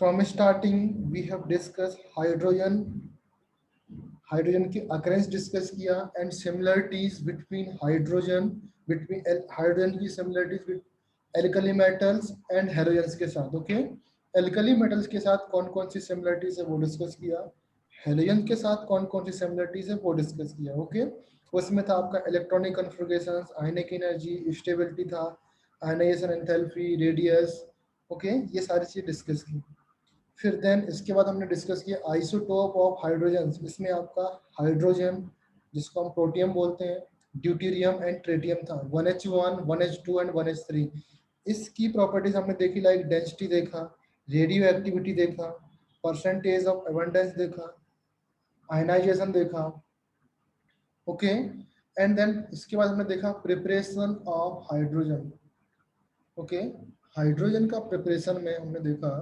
From starting, we have discussed hydrogen की occurrence discuss किया and similarities between hydrogen की similarities with alkali metals and halogens के साथ. Okay, alkali metals के साथ कौन कौन सी सिमिलरिटीज है वो डिस्कस किया, हेलोजन के साथ कौन कौन सी सिमिलरिटीज है वो डिस्कस किया. ओके, उसमें था आपका इलेक्ट्रॉनिक कन्फिगरेशन, आयनिक एनर्जी, स्टेबिलिटी था, आयनाइजेशन एंथैल्पी, रेडियस. ओके, ये सारी चीज़ डिस्कस की. फिर देन इसके बाद हमने डिस्कस किया आइसोटोप ऑफ हाइड्रोजन. इसमें आपका हाइड्रोजन जिसको हम प्रोटियम बोलते हैं, ड्यूटेरियम एंड ट्रेटियम था, 1H1, 1H2 एंड 1H3. इसकी प्रॉपर्टीज हमने देखी, लाइक डेंसिटी देखा, रेडियो एक्टिविटी देखा, परसेंटेज ऑफ एबंडेंस देखा, आयनाइजेशन देखा. ओके, एंड देन इसके बाद हमने देखा preparation of hydrogen. Okay, hydrogen का प्रिपरेशन में हमने देखा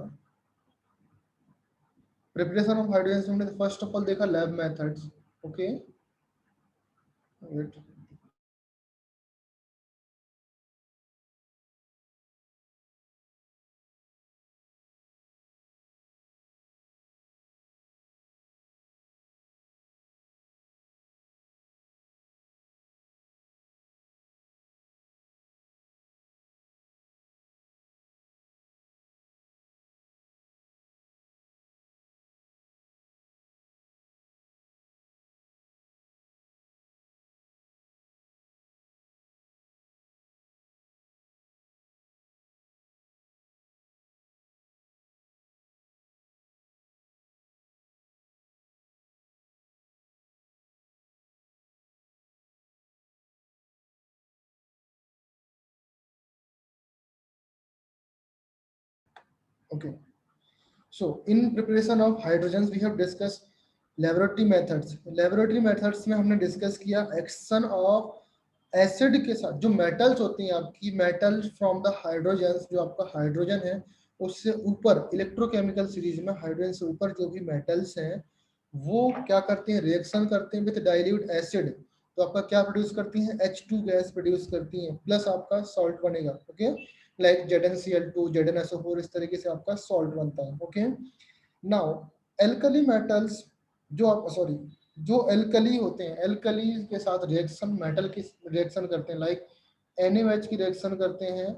प्रिपरेशन ऑफ हाइड्रोजन. हमने फर्स्ट ऑफ ऑल देखा lab methods. Okay, wait, okay. So in preparation of hydrogens we have discussed laboratory methods. Laboratory methods में हमने डिस्कस किया एक्शन ऑफ एसिड के साथ जो मेटल्स होती हैं आपकी, मेटल फ्रॉम द हाइड्रोजन, जो आपका हाइड्रोजन है उससे ऊपर इलेक्ट्रोकेमिकल सीरीज में हाइड्रोजन से ऊपर जो भी मेटल्स हैं वो क्या करते हैं, रिएक्शन करते हैं विद डाइल्यूट एसिड. तो आपका क्या प्रोड्यूस करती हैं, H2 गैस प्रोड्यूस करती हैं, प्लस आपका सॉल्ट बनेगा. ओके, लाइक ZnCl2, ZnSO4, इस तरीके से आपका सॉल्ट बनता है. ओके, नाउ एल्कली मेटल्स जो आप सॉरी जो एल्कली होते हैं, एल्कली के साथ रिएक्शन मेटल की रिएक्शन करते हैं, लाइक NaOH की रिएक्शन करते हैं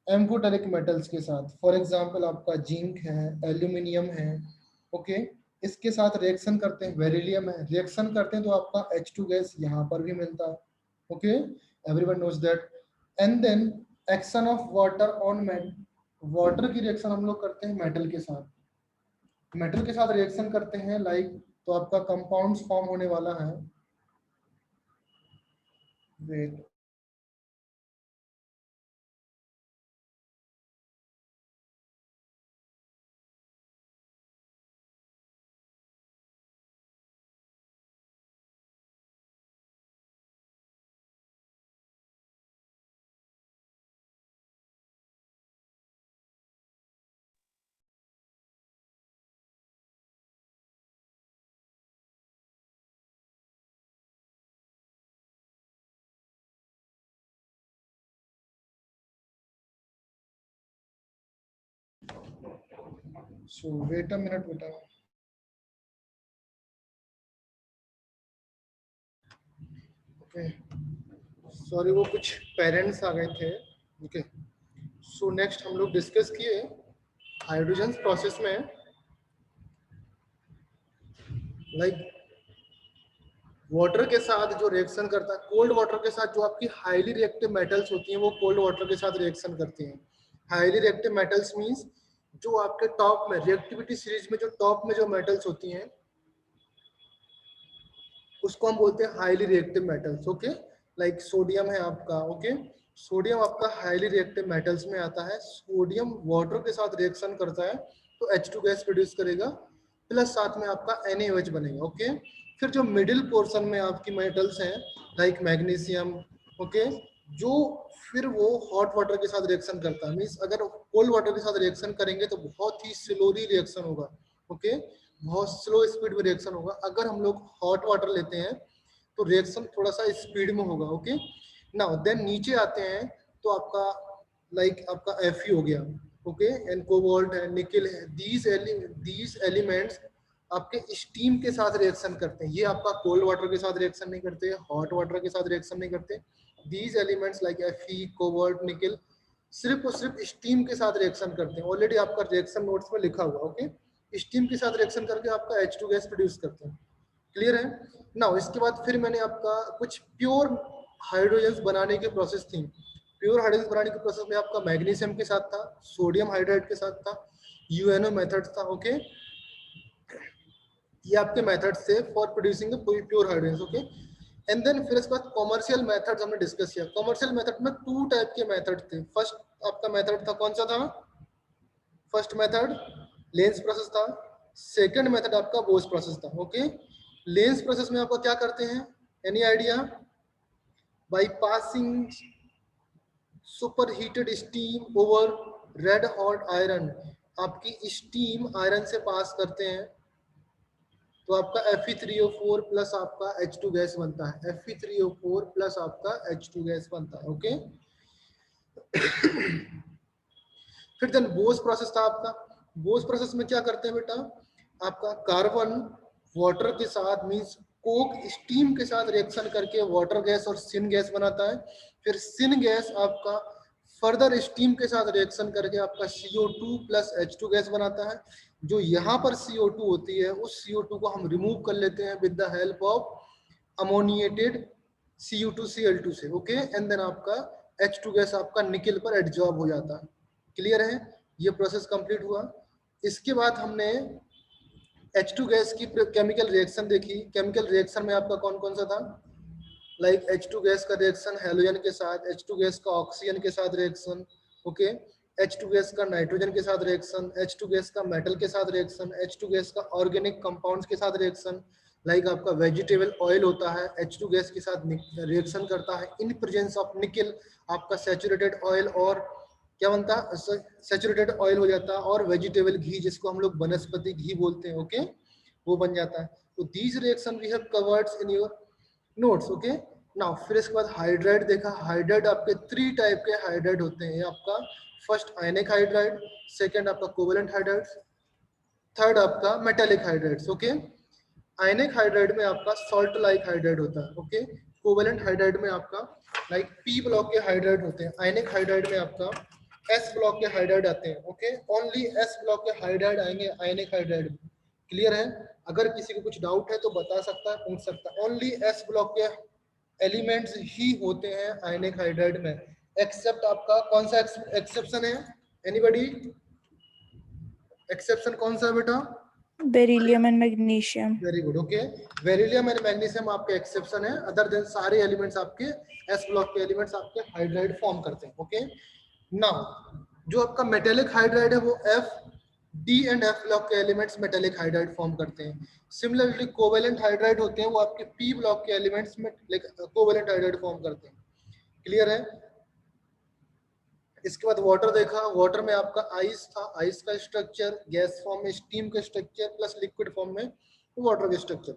एम्फोटेरिक मेटल्स के साथ. फॉर एग्जांपल आपका जिंक है, एल्यूमिनियम है. ओके, इसके साथ रिएक्शन करते हैं, बेरिलियम है, रिएक्शन करते हैं तो आपका H2 गैस यहाँ पर भी मिलता है. Okay, everyone knows that. And then action of water on metal, water की रिएक्शन हम लोग करते हैं मेटल के साथ, मेटल के साथ रिएक्शन करते हैं लाइक, तो आपका कंपाउंड्स फॉर्म होने वाला है. Wait, so wait a minute बेटा. ओके, सॉरी वो कुछ पेरेंट्स आ गए थे. ओके, सो नेक्स्ट हम लोग डिस्कस किए हाइड्रोजन प्रोसेस में, लाइक वाटर के साथ जो रिएक्शन करता है, कोल्ड वाटर के साथ जो आपकी हाईली रिएक्टिव मेटल्स होती हैं वो कोल्ड वाटर के साथ रिएक्शन करती हैं. हाईली रिएक्टिव मेटल्स मींस जो आपके टॉप में रिएक्टिविटी सीरीज में जो टॉप में जो मेटल्स होती हैं उसको हम बोलते हैं highly reactive metals. Okay, like sodium है आपका. ओके, सोडियम आपका हाईली रिएक्टिव मेटल्स में आता है. सोडियम वाटर के साथ रिएक्शन करता है तो H2 गैस प्रोड्यूस करेगा, प्लस साथ में आपका NaOH बनेगा. ओके, फिर जो मिडिल पोर्शन में आपकी मेटल्स हैं लाइक मैग्नीशियम. ओके, जो फिर वो हॉट वाटर के साथ रिएक्शन करता है, मीन्स अगर कोल्ड वाटर के साथ रिएक्शन करेंगे तो बहुत ही स्लोली रिएक्शन होगा. ओके, बहुत स्लो स्पीड में रिएक्शन होगा. अगर हम लोग हॉट वाटर लेते हैं तो रिएक्शन थोड़ा सा स्पीड में होगा. ओके, नाउ देन नीचे आते हैं तो आपका लाइक आपका Fe हो गया. ओके, एंड कोबाल्ट है, निकल है, दीज एलिमेंट्स आपके स्टीम के साथ रिएक्शन करते हैं। ये आपका कोल्ड वाटर के साथ रिएक्शन नहीं करते, हॉट वाटर के साथ रिएक्शन नहीं करते। These elements like Fe, cobalt, निकल सिर्फ और सिर्फ स्टीम के साथ रिएक्शन करते हैं। ऑलरेडी आपका रिएक्शन नोट्स में लिखा हुआ, ओके। स्टीम के साथ रिएक्शन करके आपका H2 गैस प्रोड्यूस करते हैं। क्लियर है ना। इसके बाद फिर मैंने आपका कुछ प्योर हाइड्रोजन्स बनाने के प्रोसेस थी। प्योर हाइड्रोजन बनाने के प्रोसेस में आपका मैग्नीशियम के साथ था, सोडियम हाइड्राइड के साथ था, यूएनओ मेथड था, ओके। ये आपके मेथड से for producing the pure hydrogen, okay. And then फिर इसके बाद कॉमर्शियल मेथड्स हमने डिस्कस किया। कॉमर्शियल मेथड में 2 टाइप के मेथड थे। फर्स्ट आपका मेथड था, कौन सा था? फर्स्ट मेथड लेंस प्रोसेस था। सेकंड मेथड आपका बोस प्रोसेस था, ओके। लेंस प्रोसेस में आपका क्या करते हैं, any idea? By passing super heated steam over red hot iron, आपकी स्टीम आयरन से पास करते हैं तो आपका Fe3O4 प्लस आपका H2 गैस बनता है। Fe3O4 प्लस आपका H2 गैस बनता है, ओके। फिर देन बोस प्रोसेस था आपका। बोस प्रोसेस में क्या करते हैं बेटा, आपका कार्बन वाटर के साथ मींस कोक स्टीम के साथ रिएक्शन करके वाटर गैस और सिन गैस बनाता है। फिर सिन गैस आपका फर्दर स्टीम के साथ रिएक्शन करके आपका CO2 प्लस H2 गैस बनाता है। जो यहाँ पर CO2 होती है उस CO2 को हम रिमूव कर लेते हैं with the help of ammoniated Cu2Cl2 से, ओके। एंड देन आपका H2 गैस आपका निकल पर एडजॉर्ब हो जाता है। क्लियर है, ये प्रोसेस कंप्लीट हुआ। इसके बाद हमने H2 गैस की केमिकल रिएक्शन देखी। केमिकल रिएक्शन में आपका कौन कौन सा था, लाइक H2 गैस का रिएक्शन हेलोजन के साथ, H2 गैस का ऑक्सीजन के साथ रिएक्शन, ओके। H2 गैस का नाइट्रोजन के साथ रिएक्शन, H2 गैस का मेटल के साथ रिएक्शन, H2 गैस का ऑर्गेनिक कंपाउंड्स के साथ रिएक्शन, लाइक आपका वेजिटेबल ऑयल होता है H2 गैस के साथ रिएक्शन करता है इन प्रेजेंस ऑफ निकल, आपका सैचुरेटेड ऑयल और क्या बनता है, सैचुरेटेड ऑयल हो जाता है और वेजिटेबल घी जिसको हम लोग वनस्पति घी बोलते हैं, ओके, वो बन जाता है। तो these reaction we have covered in your notes, okay. Now फिर इसके बाद हाइड्राइड देखा। हाइड्राइड आपके 3 टाइप के हाइड्राइड होते हैं। आपका फर्स्ट आयनिक हाइड्राइड, सेकंड आपका कोवेलेंट हाइड्राइड, थर्ड आपका मेटालिक हाइड्राइड्स, ओके। आयनिक हाइड्राइड में आपका सॉल्ट लाइक हाइड्राइड होता है, ओके। कोवेलेंट हाइड्राइड में आपका लाइक पी ब्लॉक के हाइड्राइड होते हैं। आयनिक हाइड्राइड में आपका एस ब्लॉक के हाइड्राइड आते हैं, ओके। ओनली एस ब्लॉक के हाइड्राइड आएंगे आयनिक हाइड्राइड में। क्लियर है, अगर किसी को कुछ डाउट है तो बता सकता है, पूछ सकता है। ओनली एस ब्लॉक के एलिमेंट्स ही होते हैं आयनिक हाइड्राइड में, एक्सेप्ट आपका कौन सा एक्सेप्शन है, एनीबॉडी? एक्सेप्शन कौन सा है बेटा? Beryllium and magnesium. Very good, okay. Beryllium and magnesium आपके एक्सेप्शन है, अदर देन सारे एलिमेंट्स आपके एस ब्लॉक के एलिमेंट्स आपके हाइड्राइड फॉर्म करते हैं, ओके। नाउ जो आपका मेटेलिक हाइड्राइड है वो F, D and F block के एलिमेंट्स मेटेलिक हाइड्राइड फॉर्म करते हैं। सिमिलरली कोवेलेंट हाइड्राइड होते हैं वो आपके P ब्लॉक के एलिमेंट्स में कोवेलेंट हाइड्राइड फॉर्म करते हैं। क्लियर है। इसके बाद वाटर देखा। वाटर में आपका आइस था, आइस का स्ट्रक्चर, गैस फॉर्म में स्टीम का स्ट्रक्चर प्लस लिक्विड फॉर्म में वाटर का स्ट्रक्चर,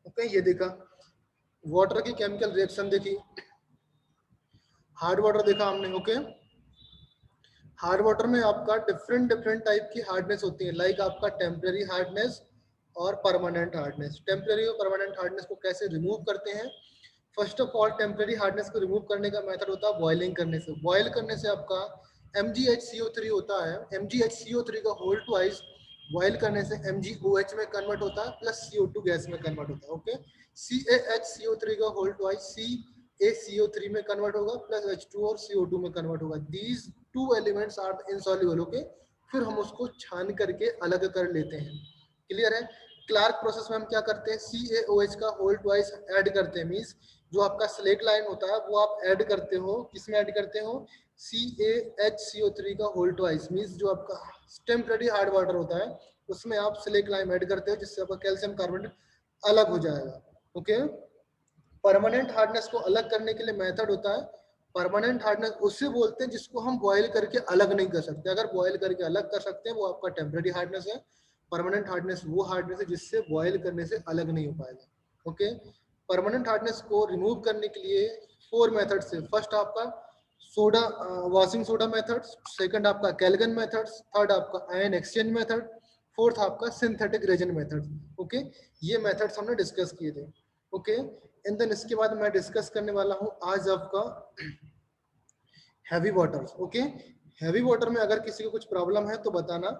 ओके। ये देखा वाटर की केमिकल रिएक्शन देखी। हार्ड वाटर देखा हमने, ओके। हार्ड वाटर में आपका डिफरेंट डिफरेंट टाइप की हार्डनेस होती है, लाइक आपका टेम्परेरी हार्डनेस और परमानेंट हार्डनेस। टेम्परेरी और परमानेंट हार्डनेस को कैसे रिमूव करते हैं? First of all temporary hardness को रिमूव करने का मेथड होता है बॉइलिंग करने से। बॉयल करने से आपका MgHCO3 होता है, MgHCO3 का होल ट्वाइस बॉयल करने से MgOH में कन्वर्ट होता है प्लस CO2 गैस में कन्वर्ट होता है, ओके। CaHCO3 का होल ट्वाइस CaCO3 में कन्वर्ट होगा प्लस H2 और CO2 में कन्वर्ट होगा। These 2 elements are insoluble, okay. फिर हम उसको छान करके अलग कर लेते हैं। क्लियर है। क्लार्क प्रोसेस में हम क्या करते हैं, CaOH का होल ट्वाइस ऐड करते हैं, मींस जो आपका स्लेट लाइन होता है वो आप ऐड करते हो, किसमें ऐड करते हो, CaHCO3 का होल ट्वाइस, मींस जो आपका टेम्परेरी हार्ड वाटर होता है उसमें आप स्लेट लाइन ऐड करते हो जिससे आपका कैल्शियम कार्बोनेट अलग हो जाएगा, ओके। परमानेंट हार्डनेस को अलग करने के लिए मेथड होता है, परमानेंट हार्डनेस उससे बोलते हैं जिसको हम बॉयल करके अलग नहीं कर सकते। अगर बॉयल करके अलग कर सकते हैं वो आपका टेम्परेरी हार्डनेस है। परमानेंट हार्डनेस वो हार्डनेस है जिससे बॉयल करने से अलग नहीं हो पाएगा, ओके। परमानेंट हार्डनेस को रिमूव करने के लिए 4 मेथड से। फर्स्ट आपका soda washing soda methods, second आपका कैल्गन मेथड्स, थर्ड आपका आयन एक्सचेंज मेथड, फोर्थ आपका सिंथेटिक रेजन मेथड। ओके, ये मेथड्स हमने डिस्कस किए थे। ओके, एंड देन इसके बाद मैं डिस्कस करने वाला हूँ आज आपका heavy waters. Okay, heavy water में अगर किसी को कुछ प्रॉब्लम है तो बताना।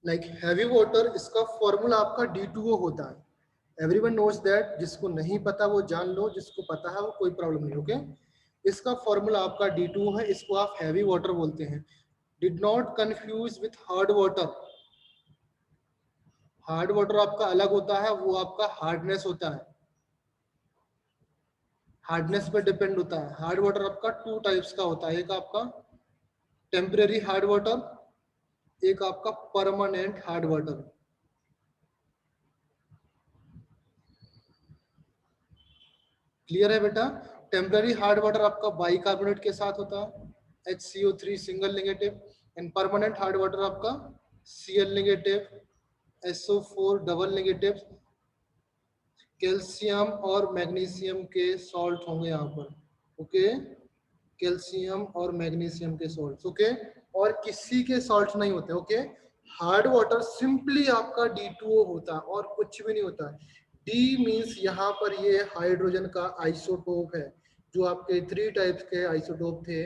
लाइक हैवी वाटर, इसका फॉर्मूला आपका D2O होता है। एवरीवन नोज दैट, जिसको नहीं पता वो जान लो, जिसको पता है वो कोई प्रॉब्लम नहीं। ओके, इसका फॉर्मूला आपका D2O है, इसको आप हैवी वाटर बोलते हैं। Did not confuse with hard water. Hard water आपका अलग होता है, वो आपका हार्डनेस होता है, हार्डनेस पे डिपेंड होता है। हार्ड वाटर आपका टू टाइप्स का होता है, एक आपका टेम्परेरी हार्ड वाटर, एक आपका परमानेंट हार्ड वाटर। क्लियर है बेटा? टेम्पररी हार्ड वाटर आपका बाइकार्बोनेट के साथ होता है, HCO3 single negative, and permanent hard water आपका Cl negative, SO4 double negative, calcium और मैग्नीशियम के सॉल्ट होंगे यहाँ पर। ओके, कैल्शियम और मैग्नीशियम के सॉल्ट। ओके, और किसी के सॉल्ट नहीं होते। ओके, हार्ड वाटर सिंपली आपका D2O होता है और कुछ भी नहीं होता है। डी मीन्स यहाँ पर ये हाइड्रोजन का आइसोटोप है। जो आपके 3 टाइप्स के आइसोटोप थे,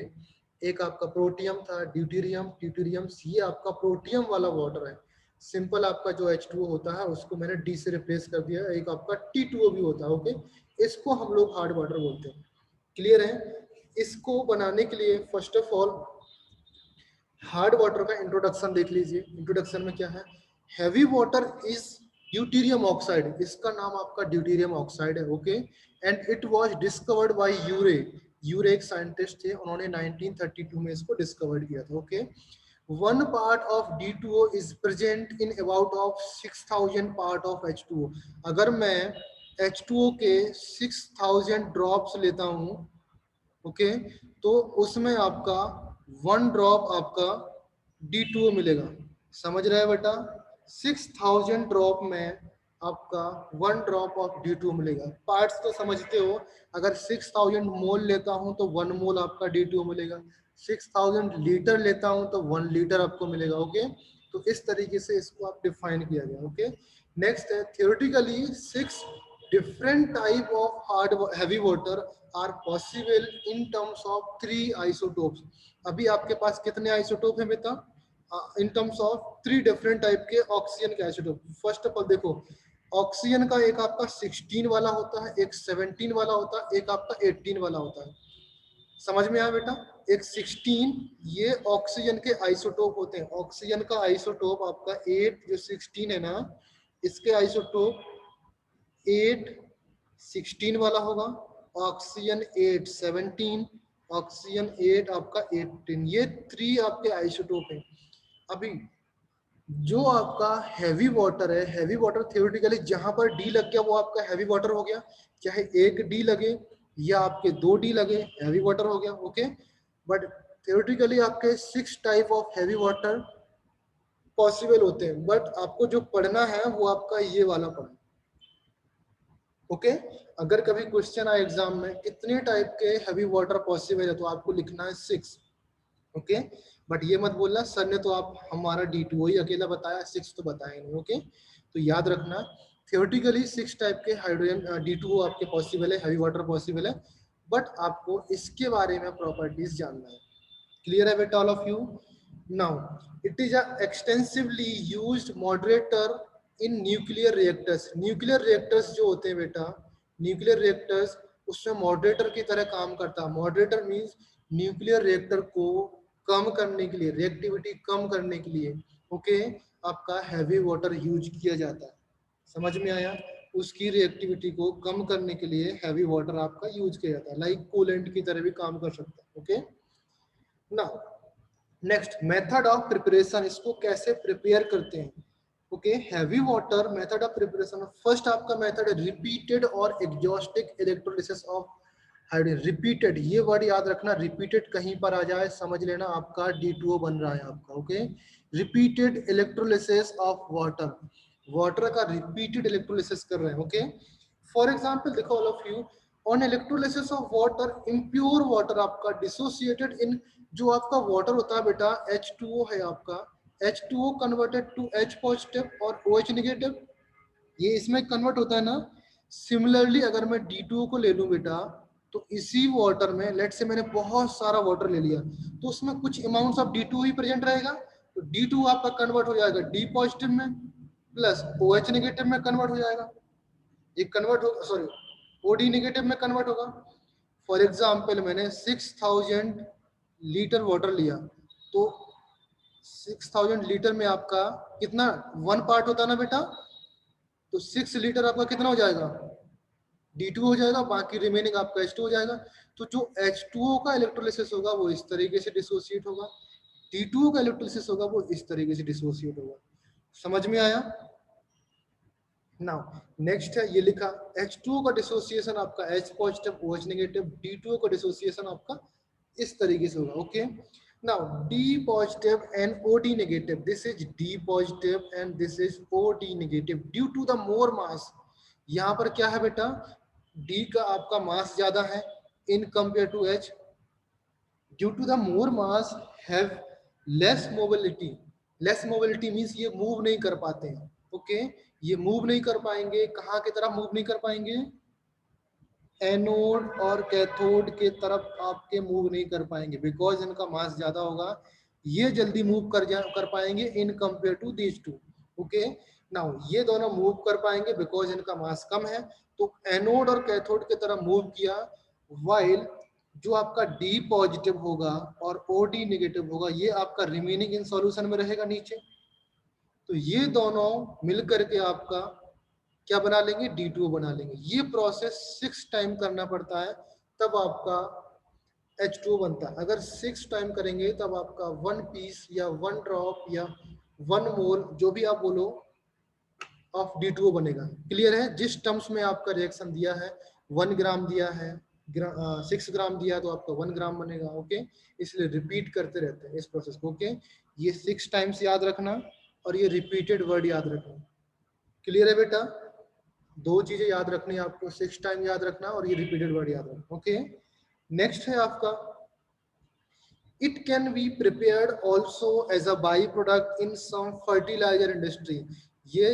एक आपका प्रोटियम था, ड्यूटेरियम, ड्यूटेरियम, ये आपका प्रोटियम वाला वाटर है। सिंपल आपका जो H2O होता है उसको मैंने D से रिप्लेस कर दिया। एक आपका T2O भी होता है। ओके, इसको हम लोग हार्ड वाटर बोलते हैं। क्लियर है? इसको बनाने के लिए first of all hard water का इंट्रोडक्शन देख लीजिए। इंट्रोडक्शन में क्या है? Heavy water is deuterium oxide, इसका नाम आपका ड्यूटेरियम ऑक्साइड है। Okay, and it was discovered by Urey. Urey एक साइंटिस्ट थे, उन्होंने 1932 में इसको डिस्कवर किया था। Okay, one part of D2O is present in about of 6000 part of H2O। अगर मैं H2O के 6000 ड्रॉप्स लेता हूँ, ओके, तो उसमें आपका 1 ड्रॉप आपका D2O मिलेगा। समझ रहे हैं बेटा? 6000 ड्रॉप में आपका 1 ड्रॉप ऑफ D2O मिलेगा। पार्ट्स तो समझते हो, अगर 6000 मोल लेता हूं तो 1 मोल आपका D2O मिलेगा। 6000 लीटर लेता हूं तो 1 लीटर आपको मिलेगा। ओके, तो इस तरीके से इसको आप डिफाइन किया गया। ओके, नेक्स्ट है theoretically 6 different type of hard heavy water are possible in terms of 3 isotopes। अभी आपके पास कितने आइसोटोप है बेटा? In terms of 3 different type के ऑक्सीजन के आइसोटोप। फर्स्ट ऑफ ऑल देखो, ऑक्सीजन का एक आपका 16 वाला होता है, एक 17 वाला होता है, एक आपका 18 वाला होता है। समझ में आया बेटा? एक 16 ये ऑक्सीजन के आइसोटोप होते हैं। ऑक्सीजन का आइसोटोप आपका 8 जो 16 है ना, इसके आइसोटोप 8 16 वाला होगा, ऑक्सीजन 8 17, ऑक्सीजन 8 आपका 18। ये 3 आपके आइसोटोप हैं। अभी जो आपका हैवी वाटर है, हैवी वाटर थियोरेटिकली जहां पर डी लग गया वो आपका हैवी वाटर हो गया। चाहे 1 डी लगे या आपके 2 डी लगे, हैवी वाटर हो गया। ओके, बट थियोरेटिकली आपके 6 type of heavy water possible होते हैं, बट आपको जो पढ़ना है वो आपका ये वाला पढ़ना। ओके, अगर कभी क्वेश्चन आए एग्जाम में कितने टाइप के हैवी वाटर पॉसिबल है, तो आपको लिखना है 6। ओके, बट ये मत बोलना सर ने तो आप हमारा D2O ही अकेला बताया, 6 तो बताया नहीं। ओके, तो याद रखना थियोरेटिकली 6 टाइप के हाइड्रोजन D2O आपके पॉसिबल है, हैवी वाटर पॉसिबल है, बट आपको इसके बारे में प्रॉपर्टीज जानना है। क्लियर है बेटा all of you? Now it is extensively used moderator in nuclear reactors. Nuclear reactors जो होते हैं बेटा, न्यूक्लियर रिएक्टर्स उसमें मॉडरेटर की तरह काम करता है। मॉडरेटर मींस न्यूक्लियर रिएक्टर को कम करने के लिए, रिएक्टिविटी कम करने के लिए, ओके, आपका हैवी वाटर यूज किया जाता है। समझ में आया? उसकी रिएक्टिविटी को कम करने के लिए हैवी वाटर आपका यूज किया जाता है, लाइक कूलेंट की तरह भी काम कर सकता है। Okay, now next method of preparation, इसको कैसे प्रिपेयर करते हैं। Okay, heavy water method of preparation, first आपका मेथड है रिपीटेड और एग्जॉस्टिक इलेक्ट्रोलिसिस ऑफ हाइड्रोजन रिपीटेड, ये वर्ड याद रखना, रिपीटेड कहीं पर आ जाए समझ लेना आपका D2O बन रहा है आपका। Okay, repeated electrolysis of water, water का रिपीटेड इलेक्ट्रोलिसिस कर रहे हैं। ओके, फॉर एग्जांपल देखो all of you, on electrolysis of water impure water आपका डिसोसिएटेड इन, जो आपका वाटर होता है बेटा H2O है आपका, H2O converted to H positive और OH नेगेटिव, ये इसमें कन्वर्ट होता है ना। सिमिलरली अगर मैं D2O को ले लूं बेटा, तो इसी वाटर में लेट से मैंने बहुत सारा वाटर ले लिया, तो उसमें कुछ amounts of D2O he present रहेगा, तो D2O आपका कन्वर्ट हो जाएगा D पॉजिटिव में प्लस OH नेगेटिव में कन्वर्ट हो जाएगा, ये कन्वर्ट हो सॉरी OD नेगेटिव में कन्वर्ट होगा। फॉर एग्जाम्पल मैंने 6000 लीटर वाटर लिया, तो 6000 लीटर में आपका कितना 1 पार्ट होता है ना बेटा, तो 6 लीटर आपका कितना हो जाएगा D2 हो जाएगा, बाकी रिमेनिंग आपका H2 हो जाएगा। तो जो H2O का इलेक्ट्रोलिसिस होगा वो इस तरीके से डिसोसिएट होगा, D2O का इलेक्ट्रोलिसिस होगा वो इस तरीके से डिसोसिएट होगा। समझ में आया? नाउ नेक्स्ट है ये लिखा, H2O का डिसोसिएशन आपका H positive OH negative, D2O का डिसोसिएशन आपका इस तरीके से होगा। Okay, now D positive and OD negative, this is D positive and this is OD negative due to the more mass, यहाँ पर क्या है बेटा, D का आपका मास ज्यादा है in compare to H, due to the more mass have less mobility, less mobility means ये मूव नहीं कर पाते हैं। ओके, ये मूव नहीं कर पाएंगे, कहाँ की तरफ मूव नहीं कर पाएंगे, एनोड और कैथोड के तरफ आपके मूव नहीं कर पाएंगे, बिकॉज इनका मास ज्यादा होगा, ये जल्दी मूव कर पाएंगे in compare to these two. Okay, now ये दोनों मूव कर पाएंगे बिकॉज इनका मास कम है, तो एनोड और कैथोड की तरफ मूव किया, वाइल जो आपका D पॉजिटिव होगा और OD नेगेटिव होगा ये आपका रिमेनिंग इन सॉल्यूशन में रहेगा नीचे, तो ये दोनों मिलकर के आपका क्या बना लेंगे, D2O बना लेंगे। ये प्रोसेस 6 टाइम करना पड़ता है तब आपका H2O बनता है। अगर 6 टाइम करेंगे तब आपका 1 पीस या 1 ड्रॉप या 1 मोल जो भी आप बोलो ऑफ D2O बनेगा। क्लियर है? जिस टर्म्स में आपका रिएक्शन दिया है, 1 ग्राम दिया है, 6 ग्राम दिया है तो आपका 1 ग्राम बनेगा। ओके, इसलिए रिपीट करते रहते हैं इस प्रोसेस को। ओके, ये 6 टाइम्स याद रखना और ये रिपीटेड वर्ड याद रखना। क्लियर है बेटा? दो चीजें याद रखनी है आपको, 6 टाइम याद रखना और ये रिपीटेड वर्ड याद रखना। ओके, नेक्स्ट है आपका, it can be prepared also as a by product in some fertilizer industry. ये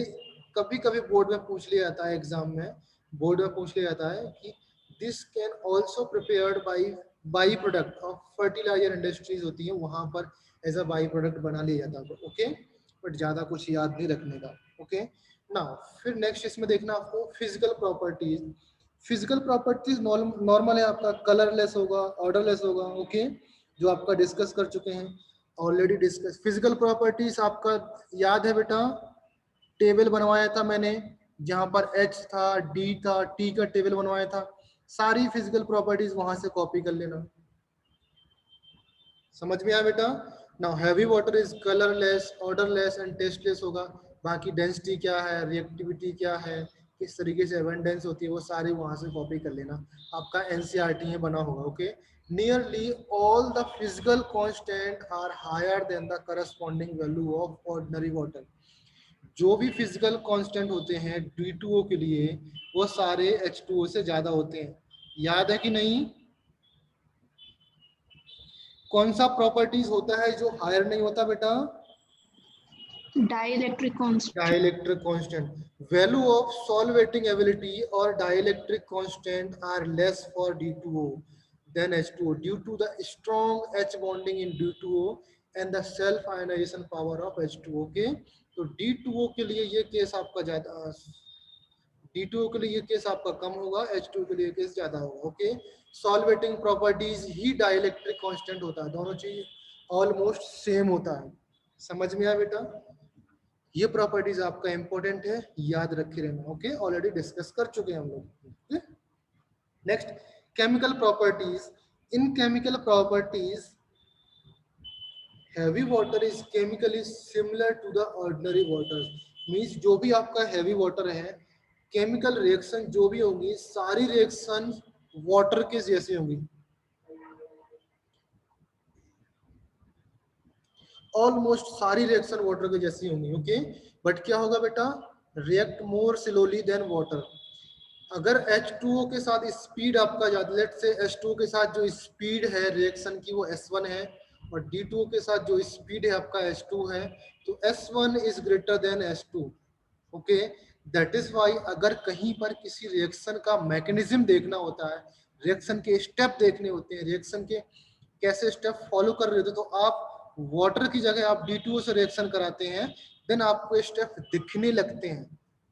कभी कभी बोर्ड में पूछ लिया जाता है, एग्जाम में बोर्ड में पूछ लिया जाता है कि this can also prepared by product of fertilizer industries होती है, वहां पर एज अ बाई प्रोडक्ट बना लिया जाता है। ओके, बट ज्यादा कुछ याद नहीं रखने का। ओके, नाउ फिर नेक्स्ट इसमें देखना आपको physical properties. Physical properties normal है आपका, कलरलेस होगा, ऑर्डरलेस होगा। ओके, जो आपका डिस्कस कर चुके हैं ऑलरेडी डिस्कस। फिजिकल प्रॉपर्टीज आपका याद है बेटा, टेबल बनवाया था मैंने जहां पर H था, D था, T का टेबल बनवाया था, सारी फिजिकल प्रॉपर्टीज वहां से कॉपी कर लेना। समझ में आया बेटा? Now heavy water is colourless, odourless and tasteless होगा। बाकी डेंसिटी क्या है, रिएक्टिविटी क्या है, किस तरीके से एबंडेंस होती है, वो सारे वहां से कॉपी कर लेना। आपका एनसीईआरटी में बना होगा। Okay, nearly all the physical constant are higher than the corresponding value of ordinary water. जो भी फिजिकल कांस्टेंट होते हैं D2O के लिए वो सारे H2O से ज्यादा होते हैं। याद है कि नहीं? कौन सा प्रॉपर्टीज होता है जो हायर नहीं होता बेटा? Dielectric constant. Dielectric constant. Value of solvating ability or dielectric constant are less for D2O than H2O due to the strong H bonding in D2O and the self ionization power of H2O। okay, तो D2O के लिए ये case आपका ज्यादा, D2O के लिए ये case आपका कम होगा, H2O के लिए केस ज्यादा होगा। ओके, सॉल्वेटिंग प्रॉपर्टीज ही डाइलेक्ट्रिक कांस्टेंट होता है, दोनों चीज ऑलमोस्ट सेम होता है। समझ में आया बेटा? ये प्रॉपर्टीज आपका इंपॉर्टेंट है, याद रखे रहना। ओके, ऑलरेडी डिस्कस कर चुके हैं हम लोग। Next, chemical properties. In chemical properties heavy water is chemically similar to the ordinary water. Means जो भी आपका हैवी वाटर है, केमिकल रिएक्शन जो भी होंगी सारी रिएक्शन वाटर के जैसी होंगी, ऑलमोस्ट सारी रिएक्शन वाटर के जैसी होंगी। ओके, बट क्या होगा बेटा, react more slowly than water. अगर H2O के साथ स्पीड आपका ज्यादा, लेट से H2O के साथ जो स्पीड है रिएक्शन की वो S1 है, और D2O के साथ जो स्पीड है आपका H2 है, तो S1 is greater than S2। Okay, that is why अगर कहीं पर किसी रिएक्शन का मैकेनिज्म देखना होता है, रिएक्शन के स्टेप देखने होते हैं, रिएक्शन के कैसे स्टेप फॉलो कर रहे थे, तो आप वाटर की जगह आप D2O से रिएक्शन कराते हैं, देन आपको स्टेप दिखने लगते हैं,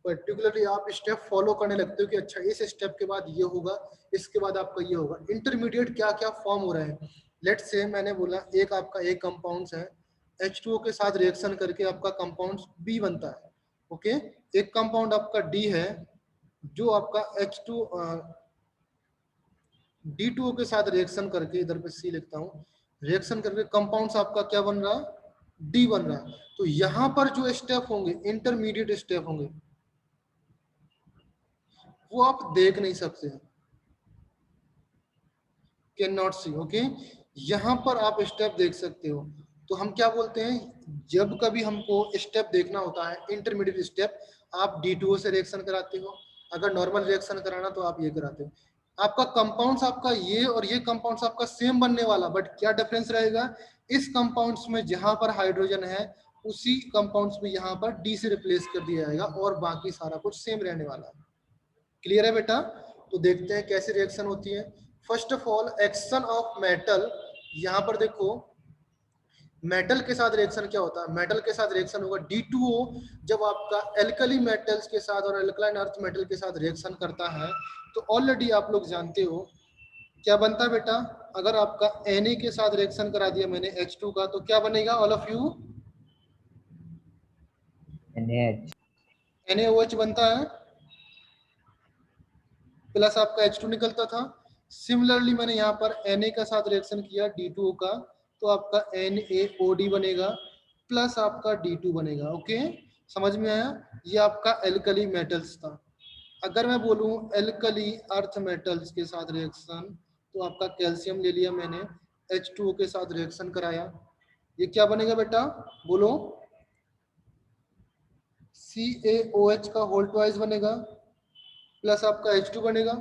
पर्टिकुलरली आप स्टेप फॉलो करने लगते हो कि अच्छा इस स्टेप के बाद ये होगा, इसके बाद आपका ये होगा। इंटरमीडिएट क्या क्या फॉर्म हो रहा है, लेट से मैंने बोला एक आपका एक कंपाउंड्स है, H2O के साथ रिएक्शन करके आपका कंपाउंड B बनता है। ओके, एक कंपाउंड आपका D है जो आपका D2O के साथ रिएक्शन करके, इधर पे C लिखता हूँ, रिएक्शन करके कंपाउंड्स आपका क्या बन रहा है, D बन रहा है। तो यहां पर जो स्टेप होंगे, इंटरमीडिएट स्टेप होंगे, वो आप देख नहीं सकते, कैन नॉट सी। ओके, यहां पर आप स्टेप देख सकते हो। तो हम क्या बोलते हैं, जब कभी हमको स्टेप देखना होता है, इंटरमीडिएट स्टेप, आप D2O से रिएक्शन कराते हो, अगर नॉर्मल रिएक्शन कराना तो आप ये कराते हो। आपका कंपाउंड्स आपका ये और ये कंपाउंड्स आपका सेम बनने वाला, बट क्या डिफरेंस रहेगा, इस कंपाउंड्स में जहां पर हाइड्रोजन है उसी कंपाउंड्स में यहाँ पर D से रिप्लेस कर दिया जाएगा, और बाकी सारा कुछ सेम रहने वाला है। क्लियर है बेटा? तो देखते हैं कैसे रिएक्शन होती है। First of all action of metal, यहां पर देखो मेटल के साथ रिएक्शन क्या होता है, मेटल के साथ रिएक्शन होगा D2O, जब आपका एल्कली मेटल्स के साथ और एल्कलाइन अर्थ मेटल के साथ रिएक्शन करता है, तो ऑलरेडी आप लोग जानते हो क्या बनता है बेटा, अगर आपका Na के साथ रिएक्शन करा दिया मैंने H2 का, तो क्या बनेगा ऑल ऑफ यू, NaOH बनता है, प्लस आपका H2 निकलता था। सिमिलरली मैंने यहाँ पर Na का साथ रिएक्शन किया D2O का, तो आपका NaOD बनेगा, प्लस आपका D2 बनेगा। ओके, समझ में आया? ये आपका एल्कली मेटल्स था। अगर मैं बोलूं एल्कली अर्थ मेटल्स के साथ रिएक्शन, तो आपका कैल्शियम ले लिया मैंने, H2O के साथ रिएक्शन कराया, ये क्या बनेगा बेटा, बोलो, CaOH का होल ट्वाइस बनेगा, प्लस आपका H2 बनेगा।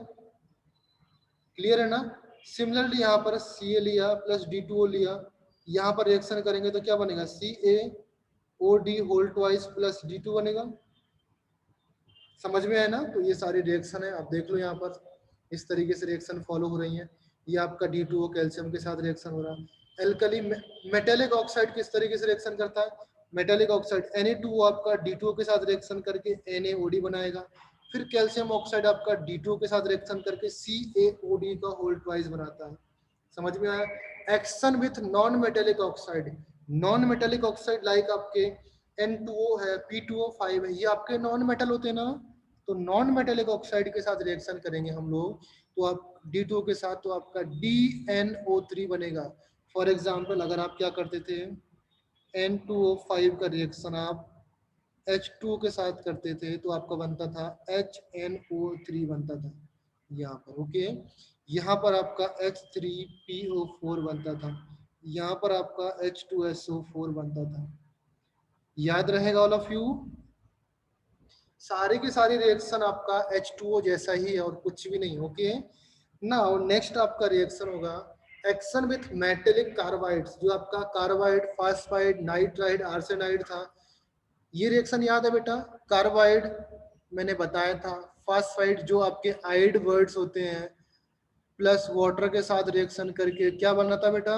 क्लियर है ना? सिमिलरली यहाँ पर Ca लिया प्लस D2O लिया, यहाँ पर रिएक्शन करेंगे तो क्या बनेगा, CaOD whole twice plus D2 बनेगा। समझ में आया ना? तो ये सारी रिएक्शन है, आप देख लो यहाँ पर इस तरीके से रिएक्शन फॉलो हो रही है। ये आपका D2O कैल्शियम के साथ रिएक्शन हो रहा है। एल्कली मेटेलिक ऑक्साइड किस तरीके से रिएक्शन करता है, मेटेलिक ऑक्साइड Na2O आपका D2O के साथ रिएक्शन करके NaOD बनाएगा, फिर कैल्शियम ऑक्साइड आपका D2O के साथ रिएक्शन करके CaOD का होल ट्वाइस बनाता है। समझ में आया? Action with non metallic oxide, non metallic oxide like आपके N2O है, P2O5 है, ये आपके नॉन मेटल होते हैं ना, तो नॉन मेटेलिक ऑक्साइड के साथ रिएक्शन करेंगे हम लोग, तो आप D2O के साथ, तो आपका DNO3 बनेगा। फॉर एग्जाम्पल अगर आप क्या करते थे, N2O5 का रिएक्शन आप H2O के साथ करते थे, तो आपका बनता था HNO3 बनता था यहाँ पर। ओके, यहाँ पर आपका H3PO4 बनता था, यहाँ पर आपका H2SO4 बनता था। याद रहेगा ऑल ऑफ यू? सारे के सारे रिएक्शन आपका H2O जैसा ही है और कुछ भी नहीं। ओके, नाउ नेक्स्ट आपका रिएक्शन होगा एक्शन विथ मेटेलिक कार्बाइड्स, जो आपका कार्बाइड, फास्फाइड, नाइट्राइड, आर्सेनाइड था। ये रिएक्शन याद है बेटा? कार्बाइड मैंने बताया था, फास्फाइड जो आपके आइड वर्ड्स होते हैं, प्लस वाटर के साथ रिएक्शन करके क्या बनना था बेटा,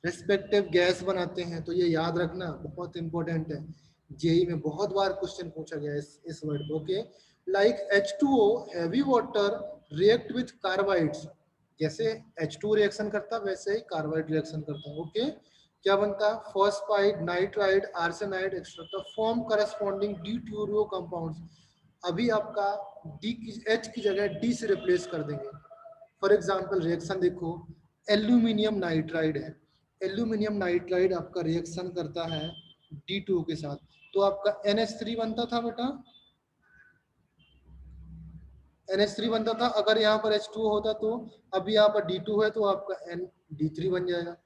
रिस्पेक्टिव गैस बनाते हैं। तो ये याद रखना बहुत इंपॉर्टेंट है, जेई में बहुत बार क्वेश्चन पूछा गया है इस वर्ड को। Okay, like H2O heavy water react with carbides, जैसे H2 रिएक्शन करता है वैसे ही कार्बाइड रिएक्शन करता है। ओके, क्या बनता है, phosphide, nitride, arsenide etcetera form corresponding deuterio compounds. अभी आपका डी की H की जगह D से रिप्लेस कर देंगे। फॉर एग्जाम्पल रिएक्शन देखो, एल्यूमिनियम नाइट्राइड है, एल्यूमिनियम नाइट्राइड आपका रिएक्शन करता है D2O के साथ, तो आपका NH3 बनता था बेटा, NH3 बनता था, अगर यहाँ पर H2O होता तो अभी यहाँ पर D2 है तो आपका ND3 बन जाएगा।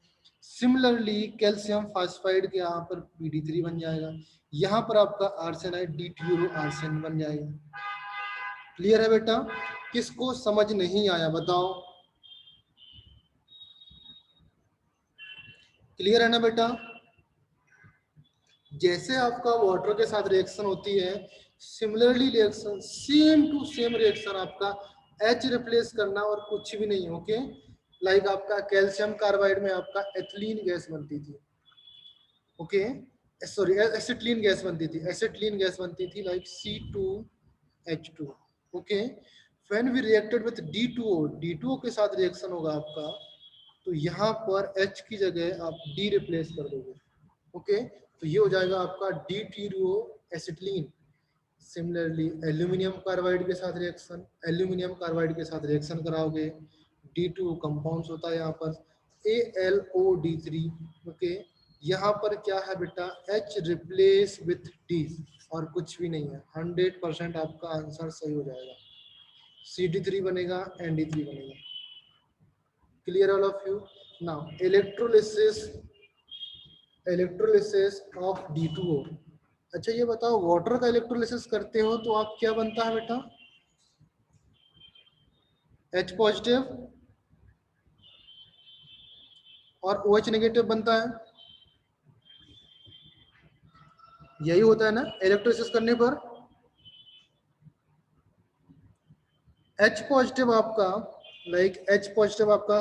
सिमिलरली कैल्शियम फास्फाइड के यहाँ पर PD3 बन जाएगा, यहाँ पर आपका आर्सेनाइड D2 आर्सेन बन जाएगा। क्लियर है बेटा? किसको समझ नहीं आया बताओ? क्लियर है ना बेटा? जैसे आपका वाटर के साथ रिएक्शन होती है, similarly reaction same to same reaction आपका H रिप्लेस करना और कुछ भी नहीं। ओके, लाइक आपका कैल्शियम कार्बाइड में आपका एथिलीन गैस बनती थी। ओके, सॉरी एसिटिलीन गैस बनती थी, एसिटिलीन गैस बनती थी like C2H2। Okay, when we reacted with D2O, D2O के साथ रिएक्शन होगा आपका, तो यहाँ पर H की जगह आप D रिप्लेस कर दोगे। ओके, तो ये हो जाएगा आपका D2O acetylene. Similarly aluminium carbide के साथ रिएक्शन, एल्यूमिनियम कार्बाइड के साथ रिएक्शन कराओगे, D2 कंपाउंड्स होता है यहाँ पर AlOD3। ओके, यहाँ पर क्या है बेटा, H रिप्लेस विथ D और कुछ भी नहीं है। 100% आपका आंसर सही हो जाएगा। CD3 बनेगा, ND3 बनेगा। Clear all of you? Now electrolysis of D2O। अच्छा ये बताओ, वाटर का इलेक्ट्रोलिसिस करते हो तो आप क्या बनता है बेटा? H पॉजिटिव और OH नेगेटिव बनता है, यही होता है ना इलेक्ट्रोलिसिस करने पर। H पॉजिटिव आपका H पॉजिटिव आपका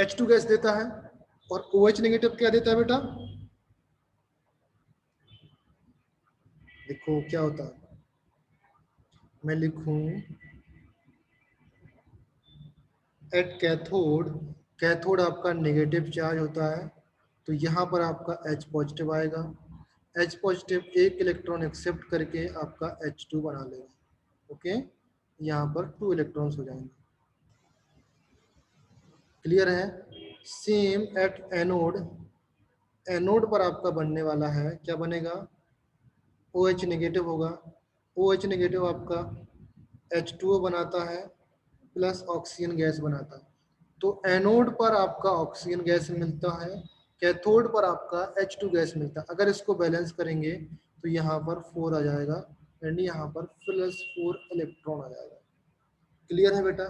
H2 गैस देता है और OH नेगेटिव क्या देता है बेटा? देखो क्या होता है, मैं लिखूं एट कैथोड, कैथोड आपका नेगेटिव चार्ज होता है, तो यहाँ पर आपका H पॉजिटिव आएगा। H पॉजिटिव एक इलेक्ट्रॉन एक्सेप्ट करके आपका H2 बना लेगा। ओके, यहाँ पर 2 इलेक्ट्रॉन्स हो जाएंगे। क्लियर है? सेम एट एनोड, एनोड पर आपका बनने वाला है, क्या बनेगा? OH नेगेटिव होगा, OH नेगेटिव आपका H2O बनाता है प्लस ऑक्सीजन गैस बनाता है, तो एनोड पर आपका ऑक्सीजन गैस मिलता है, कैथोड पर आपका H2 गैस मिलता है। अगर इसको बैलेंस करेंगे तो यहाँ पर 4 आ जाएगा एंड यहाँ पर +4 इलेक्ट्रॉन आ जाएगा। क्लियर है बेटा?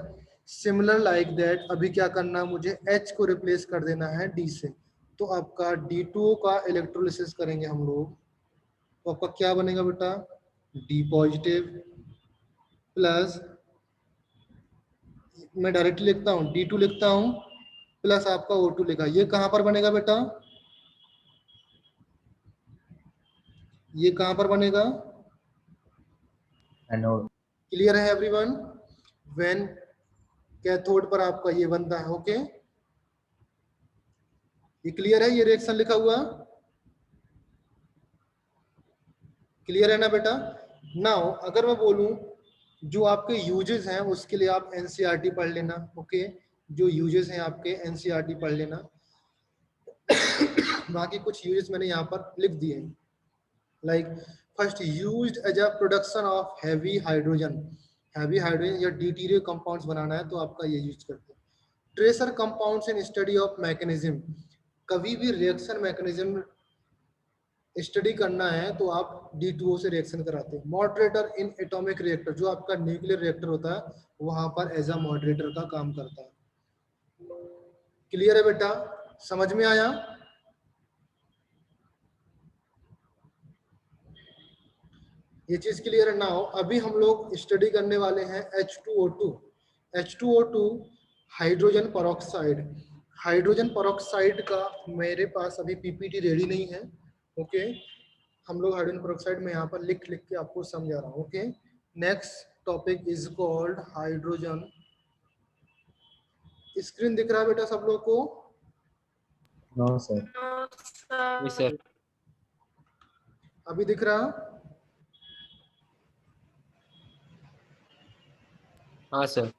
सिमिलर लाइक दैट अभी क्या करना है, मुझे H को रिप्लेस कर देना है D से, तो आपका D2O का इलेक्ट्रोलिसिस करेंगे हम लोग, तो आपका क्या बनेगा बेटा? D पॉजिटिव प्लस, मैं डायरेक्टली लिखता हूँ D2 लिखता हूँ प्लस आपका O2 लिखा, ये कहां पर बनेगा बेटा? ये कहां पर बनेगा? एनोड। क्लियर है एवरीवन? व्हेन कैथोड पर आपका ये बनता है। ओके, ये क्लियर है? ये रिएक्शन लिखा हुआ क्लियर है ना बेटा? नाउ अगर मैं बोलूं जो आपके यूजेस हैं उसके लिए आप एनसीईआरटी पढ़ लेना। ओके, जो यूजेस हैं आपके एनसीईआरटी पढ़ लेना। बाकी कुछ यूजेस मैंने यहाँ पर लिख दिए हैं, like first used as a production of heavy hydrogen, heavy hydrogen या ड्यूटेरियम कंपाउंड्स बनाना है तो आपका ये यूज करते हैं। Tracer compounds in study of mechanism, कभी भी रिएक्शन मैकेनिज्म स्टडी करना है तो आप D2O से रिएक्शन कराते हैं। मॉडरेटर इन एटॉमिक रिएक्टर, जो आपका न्यूक्लियर रिएक्टर होता है वहां पर एज अ मॉडरेटर का काम करता है। क्लियर है बेटा? समझ में आया? ये चीज क्लियर है? नाउ अभी हम लोग स्टडी करने वाले हैं H2O2। H2O2 hydrogen peroxide, hydrogen peroxide का मेरे पास अभी पीपीटी रेडी नहीं है। ओके, हम लोग हाइड्रोजन परऑक्साइड में यहाँ पर लिख लिख के आपको समझा रहा हूँ। Okay, next topic is called hydrogen. Screen दिख रहा है बेटा सब लोग को? No sir. जी सर। अभी दिख रहा? हाँ सर।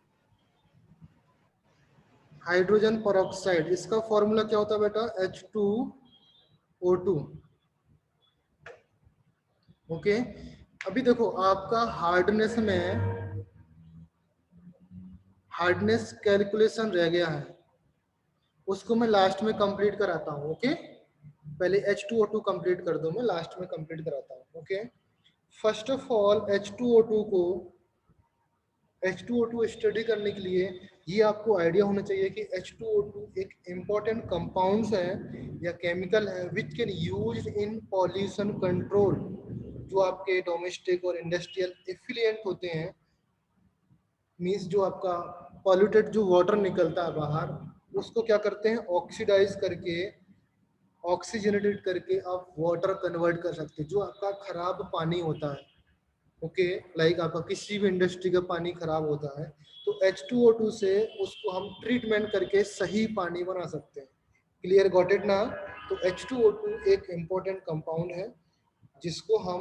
हाइड्रोजन परऑक्साइड, इसका फॉर्मूला क्या होता है बेटा? H2O2। ओके, अभी देखो आपका हार्डनेस कैलकुलेशन रह गया है, उसको मैं लास्ट में कंप्लीट कराता हूँ। ओके, पहले H2O2 कंप्लीट कर दो, मैं लास्ट में कंप्लीट कराता हूँ। Okay, first of all H2O2 study करने के लिए ये आपको आइडिया होना चाहिए कि H2O2 एक इम्पॉर्टेंट कंपाउंड्स है या केमिकल है which can use in pollution control. जो आपके डोमेस्टिक और इंडस्ट्रियल एफिलिएंट होते हैं, मींस जो आपका पॉल्यूटेड जो वाटर निकलता है बाहर, उसको क्या करते हैं, ऑक्सीडाइज करके, ऑक्सीजनेटेड करके आप वाटर कन्वर्ट कर सकते हैं। जो आपका खराब पानी होता है, ओके, लाइक आपका किसी भी इंडस्ट्री का पानी खराब होता है, तो H2O2 से उसको हम ट्रीटमेंट करके सही पानी बना सकते हैं। क्लियर, गॉट इट ना? तो H2O2 एक इम्पोर्टेंट कंपाउंड है जिसको हम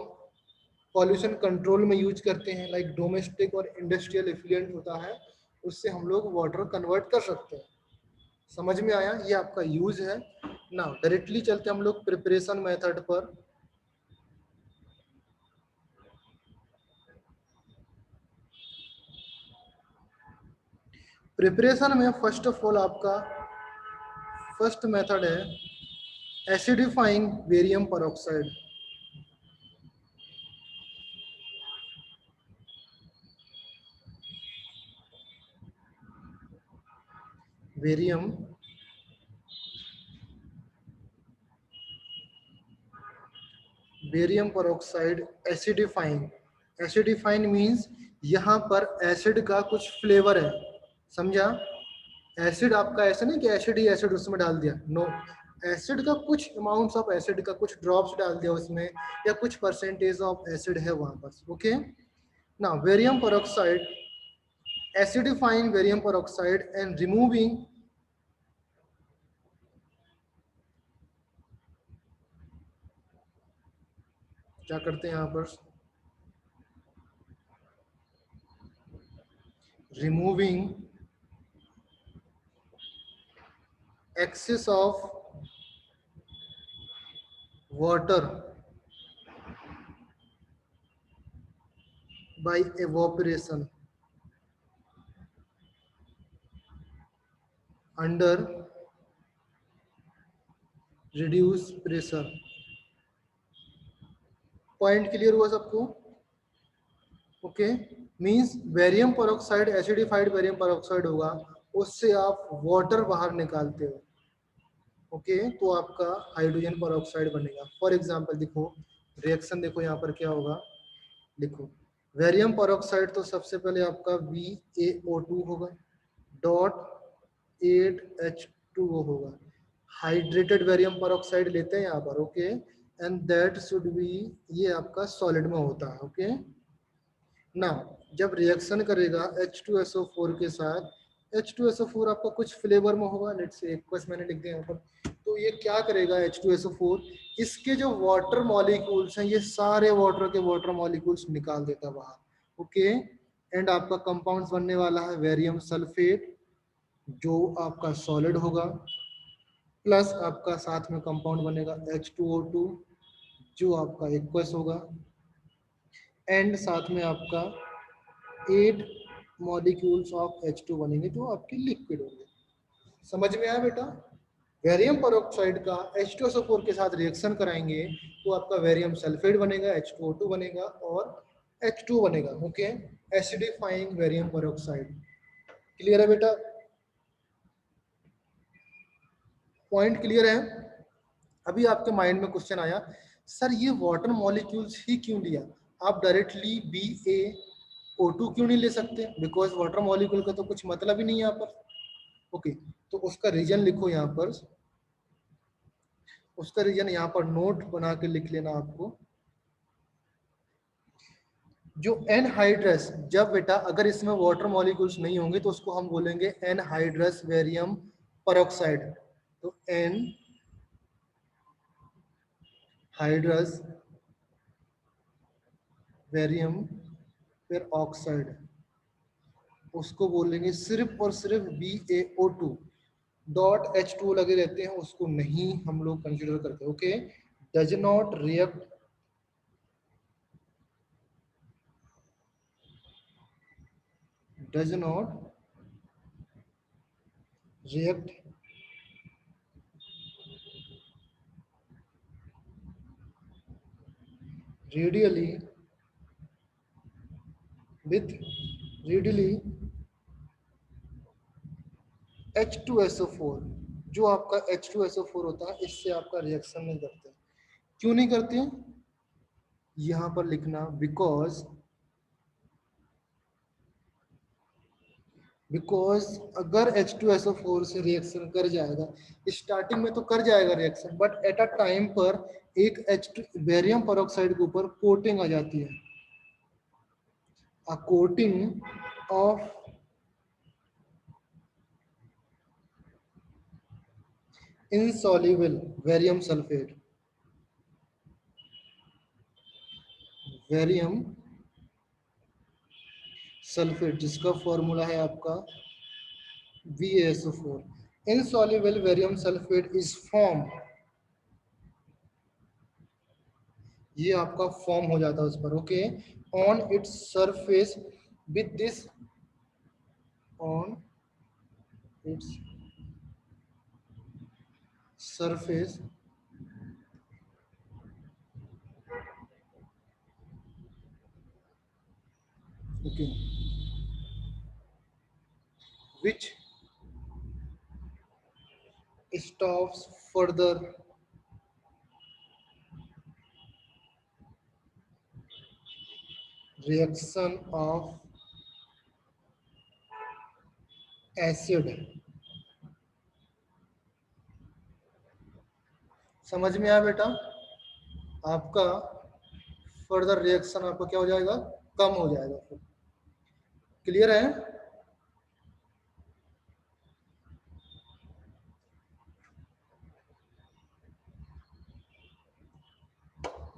पॉल्यूशन कंट्रोल में यूज करते हैं, लाइक डोमेस्टिक और इंडस्ट्रियल एफ्लुएंट होता है, उससे हम लोग वाटर कन्वर्ट कर सकते हैं। समझ में आया? ये आपका यूज है ना। डायरेक्टली चलते हम लोग प्रिपरेशन मेथड पर। प्रिपरेशन में फर्स्ट ऑफ ऑल आपका फर्स्ट मेथड है acidifying barium peroxide. Barium peroxide acidifying means यहाँ पर एसिड का कुछ फ्लेवर है, समझा? एसिड आपका ऐसा नहीं कि एसिड ही एसिड उसमें डाल दिया, नो, एसिड का कुछ अमाउंट्स ऑफ एसिड का कुछ ड्रॉप्स डाल दिया उसमें, या कुछ परसेंटेज ऑफ एसिड है वहां पर। ओके, ना barium peroxide, acidifying barium peroxide and removing क्या करते हैं यहाँ पर, removing excess of water by evaporation under reduced pressure। Point clear हुआ सबको? Okay, means barium peroxide, acidified barium peroxide होगा, उससे आप वाटर बाहर निकालते हो। ओके, तो आपका हाइड्रोजन परऑक्साइड बनेगा। फॉर एग्जांपल देखो, रिएक्शन देखो यहाँ पर क्या होगा, लिखो बेरियम परऑक्साइड, तो सबसे पहले आपका VaO2 होगा डॉट 8H2O होगा। हाइड्रेटेड बेरियम परऑक्साइड लेते हैं यहाँ पर। Okay, and that should be, ये आपका सॉलिड में होता है। ओके ना, जब रिएक्शन करेगा H2SO4 के साथ, H2SO4 आपका कुछ फ्लेवर में होगा, लेट्स से एक्वस मैंने लिख दिया यहाँ पर, तो ये क्या करेगा H2SO4, इसके जो वाटर मॉलिक्यूल्स हैं, ये सारे वाटर के वाटर मॉलिक्यूल्स निकाल देता है बाहर। ओके, एंड आपका कंपाउंड्स बनने वाला है बेरियम सल्फेट, जो आपका सॉलिड होगा, प्लस आपका साथ में कंपाउंड बनेगा H2O2 जो आपका एक्वस होगा, एंड साथ में आपका 8 मॉलिक्यूल्स ऑफ H2 बनेंगे जो आपके लिक्विड होंगे। समझ में आया बेटा? बेरियम परऑक्साइड का H2SO4 के साथ रिएक्शन कराएंगे तो आपका बेरियम सल्फेट बनेगा, H2O2 बनेगा और H2 बनेगा। Okay, acidifying barium peroxide. Clear है बेटा? पॉइंट क्लियर है? अभी आपके माइंड में क्वेश्चन आया, सर ये वाटर मॉलिक्यूल्स ही क्यों लिया, आप डायरेक्टली BaO2 क्यों नहीं ले सकते? बिकॉज वाटर मॉलिक्यूल का तो कुछ मतलब ही नहीं है यहाँ पर। ओके, तो उसका रीजन लिखो यहाँ पर, उसका रीजन यहाँ पर नोट बना के लिख लेना आपको। जो एनहाइड्रस, जब बेटा अगर इसमें वाटर मॉलिक्यूल्स नहीं होंगे तो उसको हम बोलेंगे एनहाइड्रस बेरियम परऑक्साइड। तो एनहाइड्रस बेरियम परऑक्साइड, उसको बोलेंगे सिर्फ और सिर्फ BaO2 डॉट H2 लगे रहते हैं, उसको नहीं हम लोग कंसिडर करते। Okay, does not react does not react readily with readily H2SO4, जो आपका H2SO4 होता है इससे आपका रिएक्शन नहीं करते। क्यों नहीं करते? यहां पर लिखना बिकॉज अगर H2SO4 से रिएक्शन कर जाएगा, स्टार्टिंग में तो कर जाएगा reaction, but at a time पर एक H2 बेरियम पेरोक्साइड के ऊपर कोटिंग आ जाती है, a coating of insoluble barium sulfate, जिसका फॉर्मूला है आपका BaSO4. Insoluble barium sulfate is formed, ये आपका फॉर्म हो जाता है उस पर, okay, on its surface with this, on its surface okay, which stops further reaction of acid. समझ में आया बेटा? आपका फर्दर रिएक्शन आपका क्या हो जाएगा? कम हो जाएगा। क्लियर है?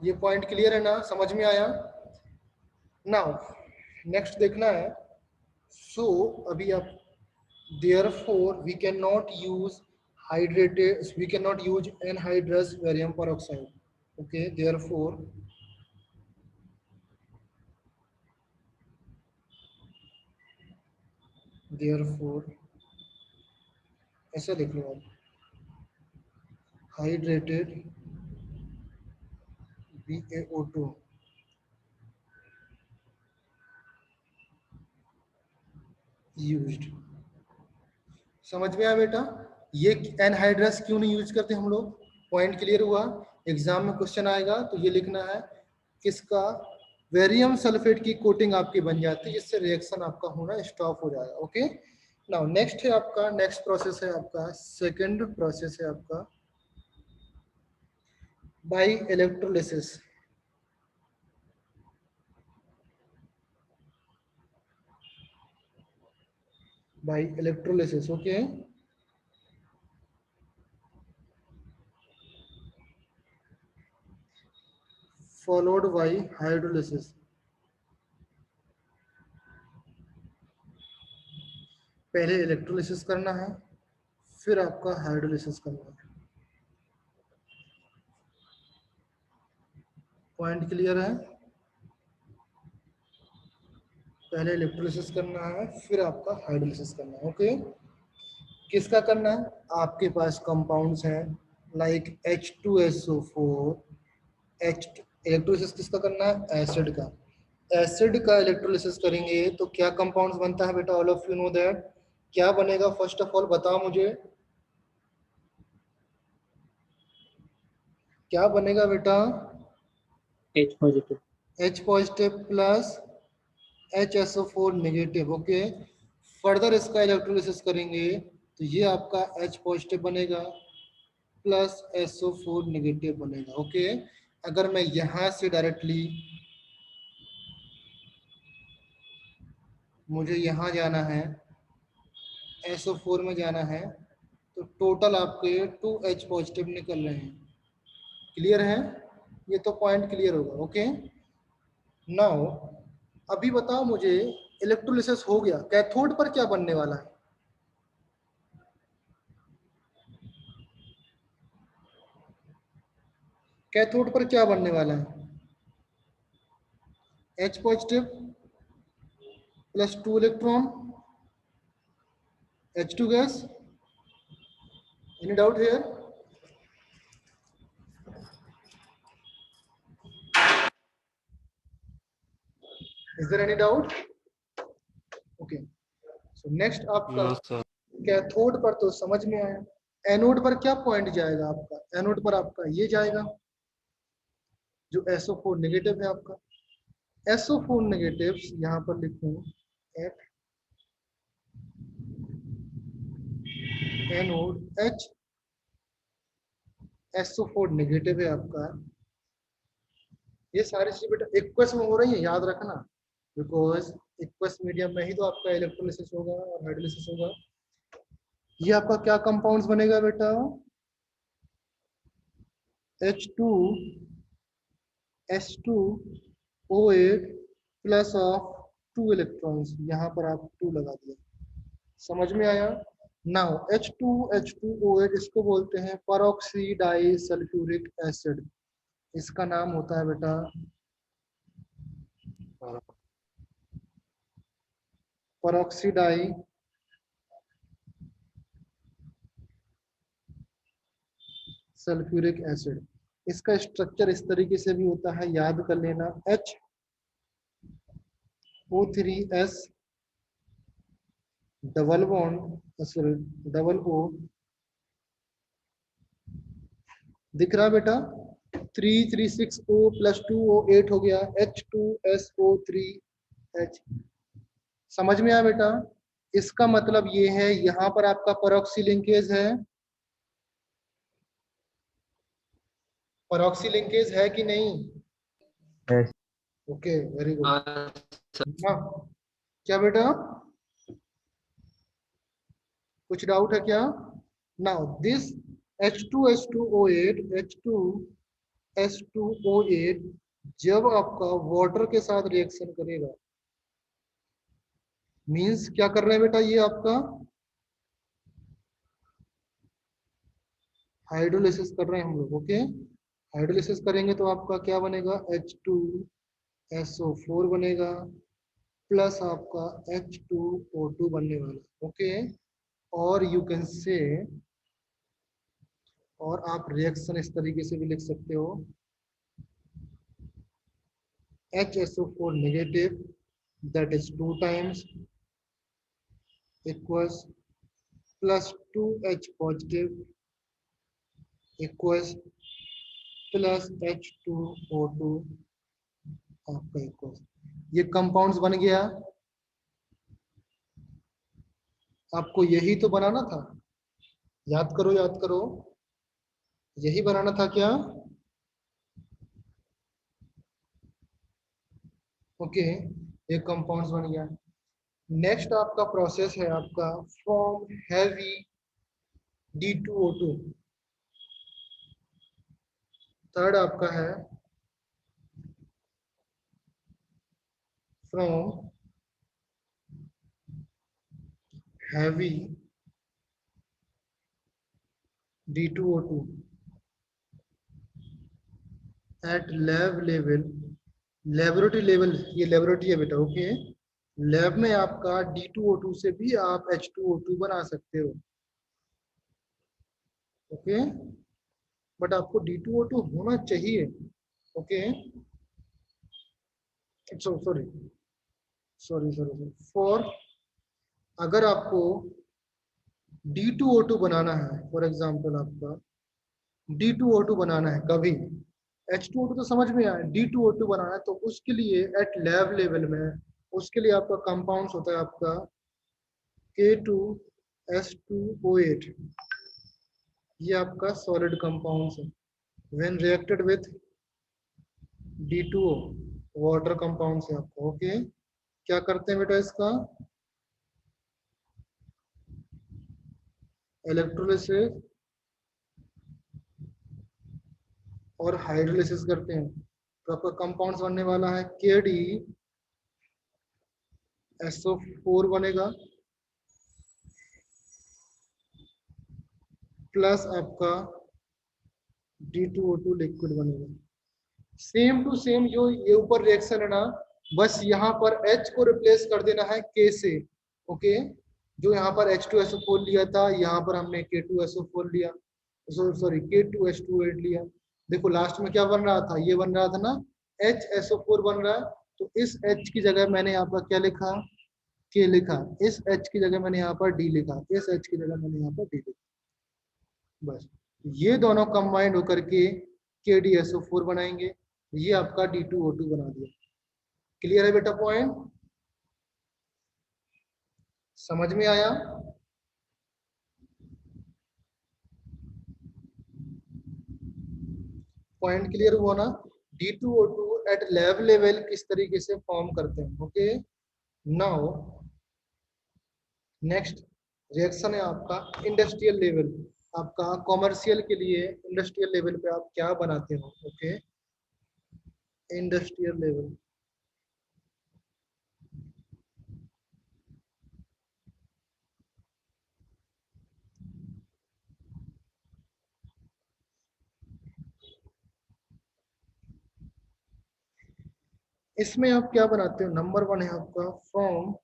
ये पॉइंट क्लियर है ना? समझ में आया? नाउ नेक्स्ट देखना है। सो अभी आप therefore we cannot use anhydrous barium peroxide, okay, therefore ऐसा लिख लो आप, हाइड्रेटेड BaO2 यूज्ड। समझ में आया बेटा? ये एनहाइड्रस क्यों नहीं यूज करते हम लोग? पॉइंट क्लियर हुआ? एग्जाम में क्वेश्चन आएगा तो ये लिखना है किसका, बेरियम सल्फेट की कोटिंग आपकी बन जाती है, जिससे रिएक्शन आपका होना स्टॉप हो जाएगा। ओके, नाउ नेक्स्ट है आपका, नेक्स्ट प्रोसेस है आपका, सेकंड प्रोसेस है आपका by electrolysis. By electrolysis, okay, followed by hydrolysis. पहले इलेक्ट्रोलिसिस करना है, फिर आपका हाइड्रोलिसिस करना है। पॉइंट क्लियर है? पहले इलेक्ट्रोलिसिस करना है, फिर आपका हाइड्रोलिसिस करना है। ओके, किसका करना है? आपके पास कंपाउंड्स हैं लाइक H2SO4, इलेक्ट्रोलिसिस किसका करना है? एसिड का। एसिड का इलेक्ट्रोलिसिस करेंगे तो क्या कंपाउंड्स बनता है बेटा? All of you know that. क्या बनेगा? फर्स्ट ऑफ ऑल बताओ मुझे, क्या बनेगा बेटा? H positive. H positive plus HSO4 negative. Okay, further इसका इलेक्ट्रोलिसिस करेंगे तो ये आपका H पॉजिटिव बनेगा प्लस SO4 नेगेटिव बनेगा। ओके, अगर मैं यहां से डायरेक्टली, मुझे यहां जाना है, SO4 में जाना है, तो टोटल आपके 2H पॉजिटिव निकल रहे हैं। क्लियर है? ये तो पॉइंट क्लियर होगा। ओके, नाउ अभी बताओ मुझे, इलेक्ट्रोलिसिस हो गया, कैथोड पर क्या बनने वाला है? कैथोड पर क्या बनने वाला है? H positive plus 2 electron H2 gas. Any doubt here? Is there any doubt? Okay. So next आपका No, sir. कैथोड पर तो समझ में आया. एनोड पर क्या पॉइंट जाएगा आपका? एनोड पर आपका ये जाएगा जो SO4 नेगेटिव है आपका. SO4 नेगेटिव यहाँ पर लिखूं at anode H SO4 negative है आपका. ये सारी चीजें बेटा एक्वस में हो रही है, याद रखना, बिकॉज एक्वस मीडियम में ही तो आपका इलेक्ट्रोलिसिस होगा और हाइड्रोलिसिस होगा. ये आपका क्या कंपाउंड्स बनेगा बेटा? H2 S2O8 plus of 2 electrons. यहाँ पर आप 2 लगा दिया. समझ में आया? नाउ H2H2O8 इसको बोलते हैं परऑक्सी डाई सल्फ्यूरिक एसिड. इसका नाम होता है बेटा परऑक्सी डाई सल्फ्यूरिक एसिड. इसका स्ट्रक्चर इस तरीके से भी होता है, याद कर लेना. HO3S double bond sorry double O दिख रहा बेटा. 336O प्लस 2O8 हो गया H2SO3H. समझ में आया बेटा? इसका मतलब ये है यहाँ पर आपका परऑक्सी लिंकेज है. परऑक्सी लिंकेज है कि नहीं? Yes. Okay very good. sir. क्या बेटा कुछ डाउट है क्या? नाउ दिस H2S2O8 H2S2O8 जब आपका वाटर के साथ रिएक्शन करेगा, मींस क्या कर रहे हैं बेटा? ये आपका हाइड्रोलिसिस कर रहे हैं हम लोग. ओके, हाइड्रोलिसिस करेंगे तो आपका क्या बनेगा? H2SO4 बनेगा प्लस आपका H2O2 बनने वाला. ओके, और यू कैन से, और आप रिएक्शन इस तरीके से भी लिख सकते हो HSO4 negative that is 2 times equals plus 2H positive equals plus H2O2 आपका equals. ये कंपाउंड्स बन गया. आपको यही तो बनाना था, याद करो याद करो, यही बनाना था क्या? ओके, ये कंपाउंड्स बन गया. नेक्स्ट आपका प्रोसेस है आपका फ्रॉम हैवी D2O2. थर्ड आपका है from heavy D2O2 at lab level, laboratory level. ये लेबोरेटरी है बेटा. ओके, लैब में आपका D2O2 से भी आप H2O2 बना सकते हो. ओके, बट आपको D2O2 होना चाहिए. Okay, sorry sorry sorry for, अगर आपको D2O2 बनाना है, फॉर एग्जांपल आपका D2O2 बनाना है कभी, H2O2 तो समझ में आया, D2O2 बनाना है तो उसके लिए एट लैब लेवल में उसके लिए आपका कंपाउंड्स होता है आपका K2S2O8. ये आपका सॉलिड कंपाउंड्स है. When reacted with D2O water compounds है आपका. ओके, क्या करते हैं बेटा? इसका इलेक्ट्रोलिसिस और हाइड्रोलिसिस करते हैं तो आपका कंपाउंड्स बनने वाला है KdSO4 बनेगा प्लस आपका D2O2 लिक्विड बनेगा. सेम टू सेम जो ये ऊपर रिएक्शन है ना, बस यहाँ पर H को रिप्लेस कर देना है K से. ओके, जो यहाँ पर H2SO4 लिया था, यहाँ पर हमने K2SO4 लिया, सॉरी K2H2O8 लिया। देखो लास्ट में क्या बन रहा था, ये बन रहा था ना HSO4 बन रहा है, तो इस H की जगह मैंने यहाँ पर क्या लिखा, K लिखा, इस H की जगह मैंने यहाँ पर D लिखा, इस H की जगह मैंने यहाँ पर D लिखा। बस ये दोनों कंबाइंड होकर के KdSO4 बनाएंगे, ये आपका D2O2 बना दिया। क्लियर है बेटा पॉइंट, समझ में आया? पॉइंट क्लियर हुआ ना? D2O2 एट लैब लेवल किस तरीके से फॉर्म करते हैं। ओके, नाउ नेक्स्ट रिएक्शन है आपका इंडस्ट्रियल लेवल। आपका कॉमर्शियल के लिए इंडस्ट्रियल लेवल पे आप क्या बनाते हो। Okay, industrial level. इसमें आप क्या बनाते हो, नंबर 1 है आपका फ्रॉम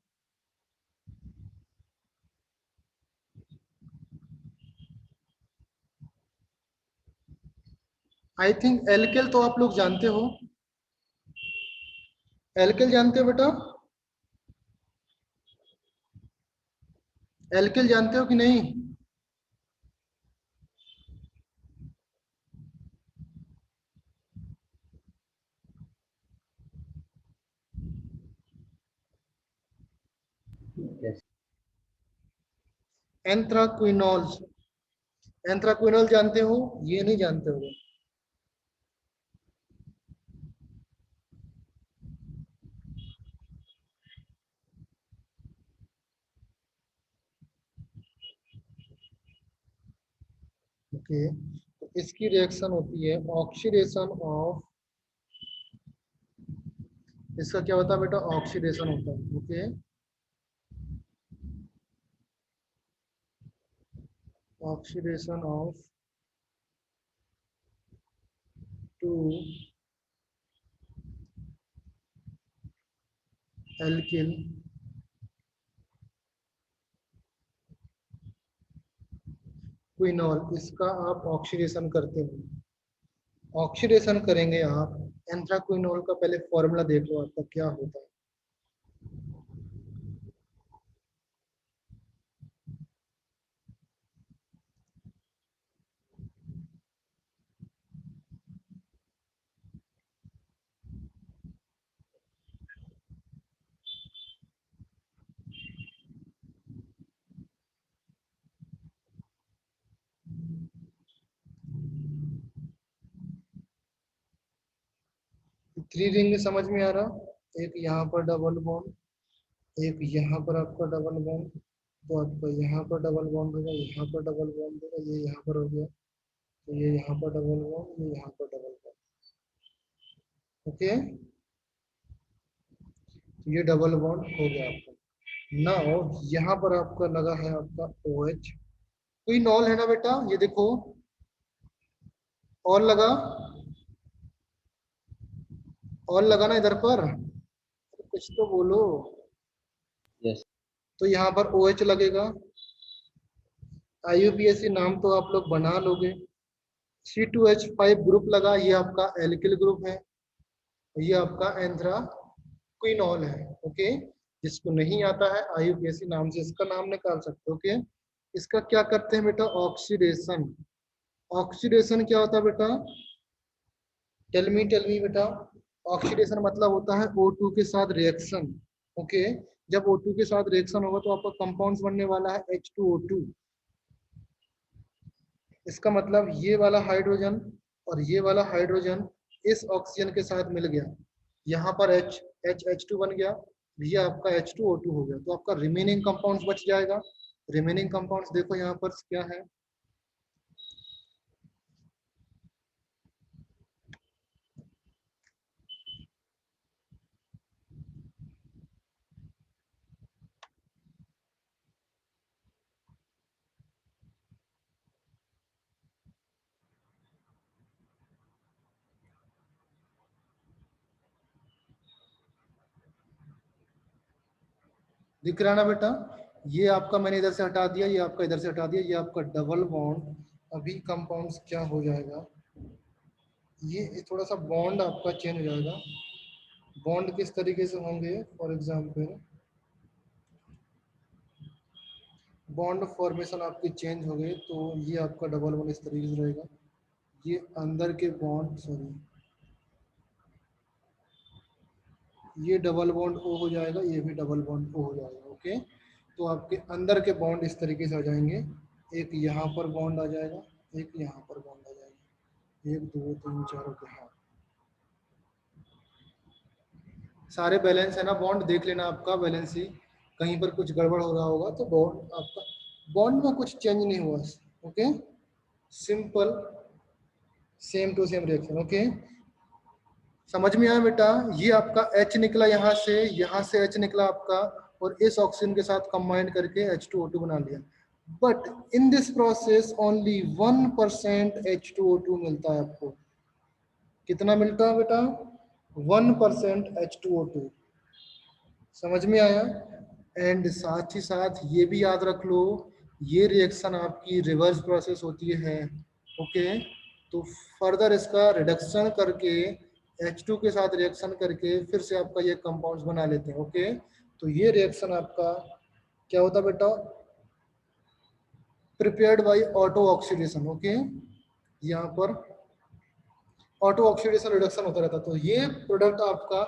आई थिंक एल्केल, तो आप लोग जानते हो, एल्केल जानते हो बेटा, एल्केल जानते हो कि नहीं? Yes. एंथ्राक्विनोल्स, एंथ्राक्विनोल जानते हो, ये नहीं जानते हो? ओके, तो इसकी रिएक्शन होती है ऑक्सीडेशन ऑफ, इसका क्या होता है बेटा, ऑक्सीडेशन होता है। Okay, oxidation of two alkyl quinol, इसका आप ऑक्सीडेशन करते हो। ऑक्सीडेशन करेंगे आप एंथ्राक्विनोल का, पहले फॉर्मूला देख लो आपका क्या होता है। 3 रिंग समझ में आ रहा, एक यहाँ पर डबल बॉन्ड, एक यहाँ पर आपका डबल बॉन्ड, तो आपका यहाँ पर डबल बॉन्ड होगा, यहाँ पर डबल बॉन्ड होगा, ये यहाँ पर हो गया, तो ये यहाँ पर डबल बॉन्ड, ये यहाँ पर डबल बॉन्ड। ओके, ये डबल बॉन्ड हो गया आपका। नाउ यहाँ पर आपका लगा है आपका OH, कोई नॉल है ना बेटा, ये देखो, और लगा, और लगा ना इधर पर, कुछ तो बोलो। Yes. तो यहाँ पर OH लगेगा, IUPAC नाम तो आप लोग बना लोगे। C2H5 ग्रुप लगा, ये आपका एल्किल ग्रुप है, ये आपका एंथ्राक्विनोल है। ओके, जिसको नहीं आता है IUPAC नाम से इसका नाम निकाल सकते हो। ओके, इसका क्या करते हैं बेटा, ऑक्सीडेशन। ऑक्सीडेशन क्या होता है बेटा, टेल मी बेटा। ऑक्सीडेशन मतलब होता है O2 के साथ रिएक्शन। ओके, जब O2 के साथ रिएक्शन होगा तो आपका कंपाउंड्स बनने वाला है H2O2। इसका मतलब ये वाला हाइड्रोजन और ये वाला हाइड्रोजन इस ऑक्सीजन के साथ मिल गया, यहाँ पर H2 बन गया, ये आपका H2O2 हो गया, तो आपका रिमेनिंग कंपाउंड्स बच जाएगा। रिमेनिंग कंपाउंड्स देखो यहाँ पर क्या है, दिख रहा ना बेटा, ये आपका मैंने इधर से हटा दिया, ये आपका इधर से हटा दिया, ये आपका डबल बॉन्ड। अभी कंपाउंड्स क्या हो जाएगा, ये थोड़ा सा बॉन्ड आपका चेंज हो जाएगा। बॉन्ड किस तरीके से होंगे, फॉर एग्जांपल बॉन्ड फॉर्मेशन आपके चेंज हो गए, तो ये आपका डबल बॉन्ड इस तरीके से रहेगा। ये अंदर के बॉन्ड, सॉरी, ये डबल बॉन्ड ओ हो जाएगा, ये भी डबल बॉन्ड ओ हो जाएगा। ओके, तो आपके अंदर के बॉन्ड इस तरीके से आ जाएंगे। एक यहाँ पर बॉन्ड आ जाएगा, एक यहाँ पर बॉन्ड आ जाएगा, 1 2 3 4 के, हाँ सारे बैलेंस है ना, बॉन्ड देख लेना आपका बैलेंस ही, कहीं पर कुछ गड़बड़ हो रहा होगा तो बॉन्ड आपका, बॉन्ड में कुछ चेंज नहीं हुआ। Okay, simple same to same reaction. Okay, समझ में आया बेटा? ये आपका H निकला यहाँ से H निकला आपका, और इस ऑक्सीजन के साथ कंबाइन करके H2O2 बना लिया। But in this process only 1% H2O2 मिलता है आपको। कितना मिलता है बेटा? 1% H2O2। समझ में आया? एंड साथ ही साथ ये भी याद रख लो, ये रिएक्शन आपकी रिवर्स प्रोसेस होती है। ओके, तो फर्दर इसका रिडक्शन करके H2 के साथ रिएक्शन करके फिर से आपका ये कंपाउंड्स बना लेते हैं। ओके, तो ये रिएक्शन आपका क्या होता है बेटा? Prepared by auto oxidation. Okay, यहाँ पर ऑटो ऑक्सीडेशन रिडक्शन होता रहता है, तो ये प्रोडक्ट आपका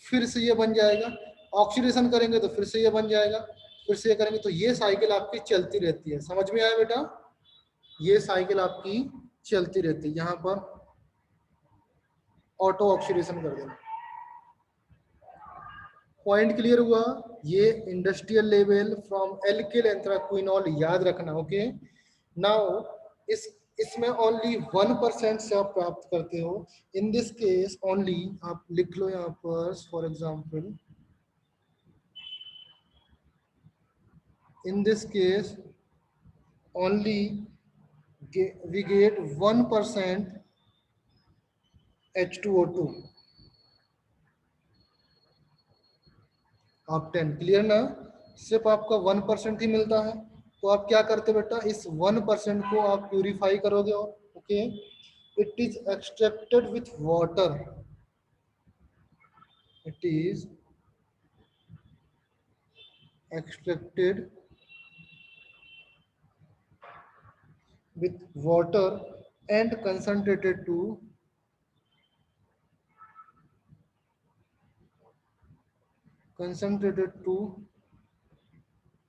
फिर से ये बन जाएगा। ऑक्सीडेशन करेंगे तो फिर से ये बन जाएगा, फिर से ये करेंगे, तो ये साइकिल आपकी चलती रहती है। समझ में आया बेटा? ये साइकिल आपकी चलती रहती है। यहाँ पर ऑटो ऑक्सीडेशन कर देना। पॉइंट क्लियर हुआ? ये इंडस्ट्रियल लेवल फ्रॉम एल्किल एंथ्राक्विनोल याद रखना। ओके, नाउ इसमें ओनली 1% से आप प्राप्त करते हो। इन दिस केस ओनली, आप लिख लो यहाँ पर for example, in this case only we get 1% H2O2 आप 10। क्लियर ना? सिर्फ आपका 1% ही मिलता है, तो आप क्या करते बेटा, इस 1% को आप प्यूरिफाई करोगे। और okay, it is extracted with water, it is extracted with water and concentrated to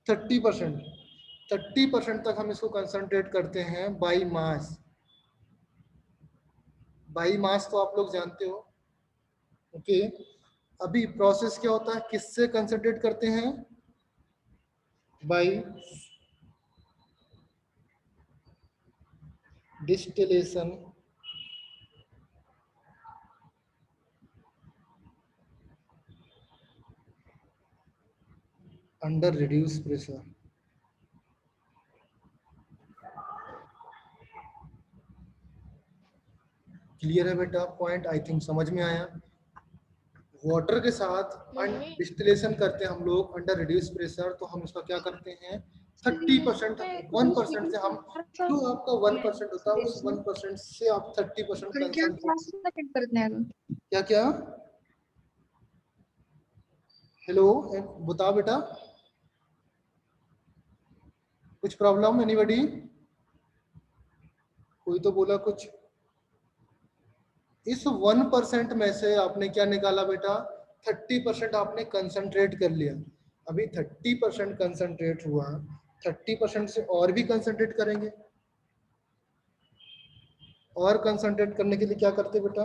30%। 30% तक हम इसको कंसंट्रेट करते हैं बाई मास। बाई मास तो आप लोग जानते हो। ओके, अभी प्रोसेस क्या होता है, किससे कंसंट्रेट करते हैं? By distillation under reduce pressure. Clear है बेटा? पॉइंट आई थिंक समझ में आया। वाटर के साथ डिस्टिलेशन करते हैं हम लोग अंडर रिड्यूस प्रेशर, तो हम इसका क्या करते हैं, 30%, 1% से हम, जो आपका 1% होता है, उस 1% से आप 30% कंसंट्रेट। क्या क्या? हेलो, बताओ बेटा, कुछ प्रॉब्लम? एनीबॉडी? कोई तो बोला कुछ। इस 1% में से आपने क्या निकाला बेटा, 30% आपने कंसंट्रेट कर लिया। अभी 30% कंसंट्रेट हुआ, 30% से और भी कंसंट्रेट करेंगे। और कंसंट्रेट करने के लिए क्या करते बेटा,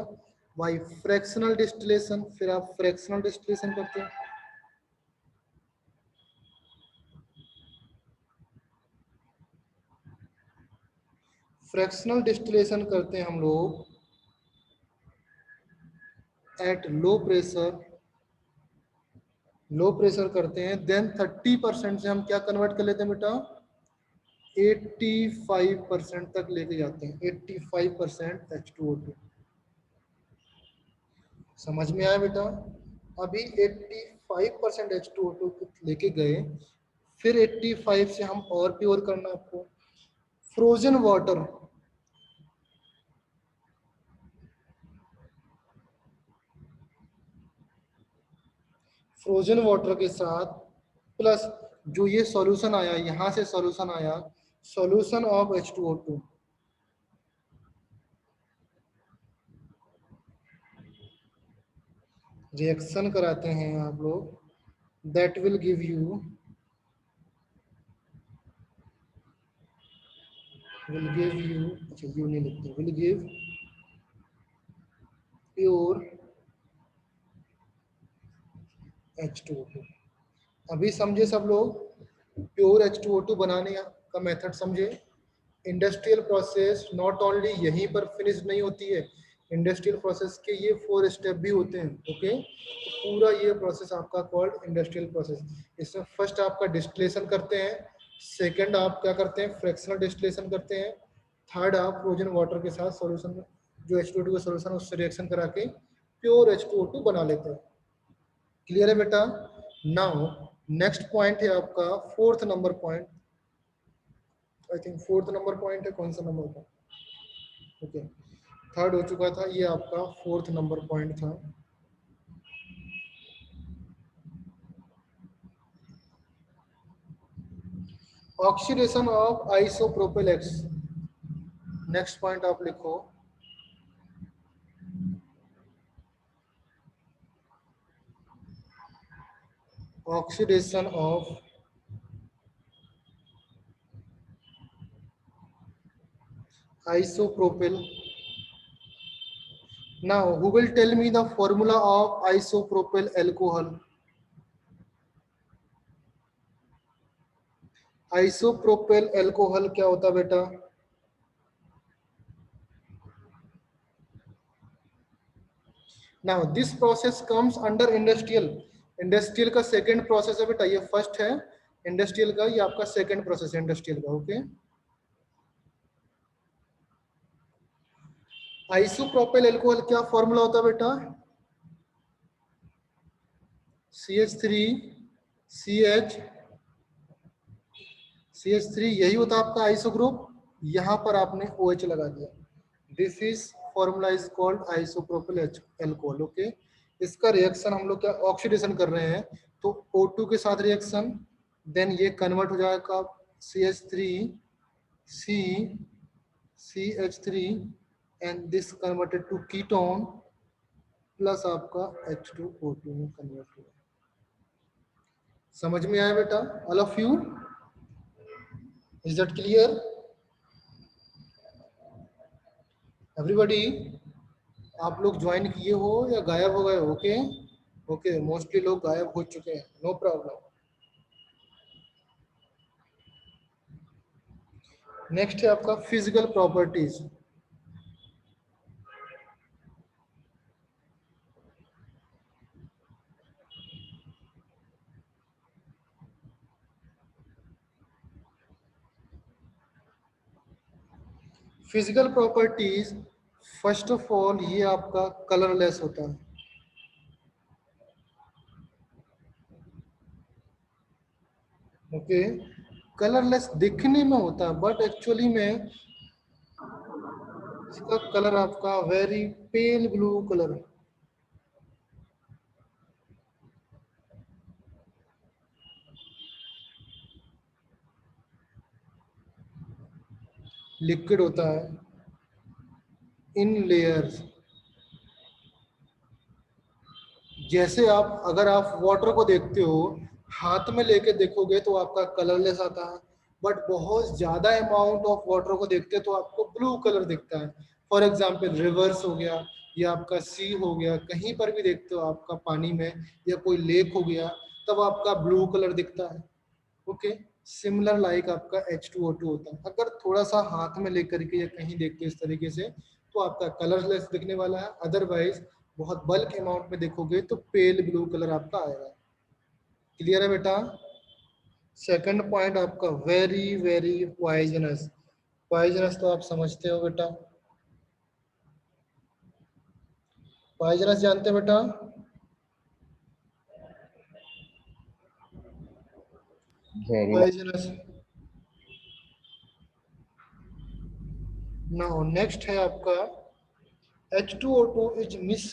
भाई फ्रैक्शनल डिस्टिलेशन। फिर आप फ्रैक्शनल डिस्टिलेशन करते हैं। फ्रैक्शनल डिस्टिलेशन करते हैं हम लोग at low pressure, low pressure करते हैं। देन 30% से हम क्या कन्वर्ट कर लेते हैं बेटा, 85% तक लेके जाते हैं। 85% H2O2। समझ में आया बेटा? अभी 85% H2O2 लेके गए, फिर 85 से हम और प्योर करना आपको। फ्रोजन वाटर, फ्रोजन वाटर के साथ प्लस जो ये सॉल्यूशन आया, यहां से सॉल्यूशन आया, सॉल्यूशन ऑफ H2O2, रिएक्शन कराते हैं आप लोग, दैट विल गिव यू, अच्छा यू नहीं लिखते, विल गिव प्योर H2O2। अभी समझे सब लोग, प्योर H2O2 बनाने का मेथड समझे। इंडस्ट्रियल प्रोसेस नॉट ओनली यहीं पर फिनिश नहीं होती है, इंडस्ट्रियल प्रोसेस के ये 4 स्टेप भी होते हैं। ओके, तो पूरा ये प्रोसेस आपका कॉल्ड इंडस्ट्रियल प्रोसेस। इसमें फर्स्ट आपका डिस्टिलेशन करते हैं, सेकंड आप क्या करते हैं, फ्रैक्शनल डिस्टिलेशन करते हैं, थर्ड आप फ्रोजन वाटर के साथ सॉल्यूशन जो H2O2 का सॉल्यूशन उससे रिएक्शन करा के प्योर H2O2 बना लेते हैं। क्लियर है बेटा? नाउ नेक्स्ट पॉइंट है आपका fourth number point, I think fourth number point है, कौन सा नंबर का? ओके, थर्ड हो चुका था, ये आपका फोर्थ नंबर पॉइंट था। Oxidation of isopropyl x, next point आप लिखो। Oxidation of isopropyl. Now who will tell me the formula of isopropyl alcohol? Isopropyl alcohol क्या होता बेटा? Now this process comes under industrial, industrial का second process है बेटा, ये फर्स्ट है इंडस्ट्रियल का, ये आपका सेकंड प्रोसेस है इंडस्ट्रियल का। ओके, आइसोप्रोपिल अल्कोहल क्या फॉर्मूला होता है बेटा? CH3 CH3 यही होता है आपका आइसो ग्रुप, यहां पर आपने OH लगा दिया, this is formula is called isopropyl alcohol. Okay, इसका रिएक्शन हम लोग क्या ऑक्सीडेशन कर रहे हैं, तो O2 के साथ रिएक्शन, देन ये कन्वर्ट हो जाएगा CH3 and this converted to ketone plus आपका H2O2 में कन्वर्ट हुआ। समझ में आया बेटा all of you? Is that clear everybody? आप लोग ज्वाइन किए हो या गायब हो गए? ओके ओके, मोस्टली लोग गायब हो चुके हैं, नो प्रॉब्लम। नेक्स्ट है आपका physical properties. Physical properties, first of all ये आपका कलरलेस होता है। ओके, कलरलेस दिखने में होता है बट एक्चुअली में इसका कलर आपका वेरी पेल ब्लू कलर है। लिक्विड होता है इन लेयर्स। जैसे आप अगर आप वाटर को देखते हो, हाथ में लेके देखोगे तो आपका कलरलेस आता है, बट बहुत ज्यादा अमाउंट ऑफ वाटर को देखते तो आपको ब्लू कलर दिखता है। फॉर एग्जाम्पल रिवर्स हो गया या आपका सी हो गया, कहीं पर भी देखते हो आपका पानी में, या कोई लेक हो गया, तब आपका ब्लू कलर दिखता है। ओके, सिमिलर लाइक आपका H2O2 होता है। अगर थोड़ा सा हाथ में लेकर के या कहीं देखते इस तरीके से तो आपका कलरलेस दिखने वाला है, अदरवाइज बहुत बल्क अमाउंट में देखोगे तो पेल ब्लू कलर आपका आएगा। क्लियर है बेटा? सेकंड पॉइंट आपका वेरी वेरी पॉइजनस। पॉइजनस तो आप समझते हो बेटा, पॉइजनस जानते हो बेटा? Very nice. poisonous. Now next है आपका H2O2 is miss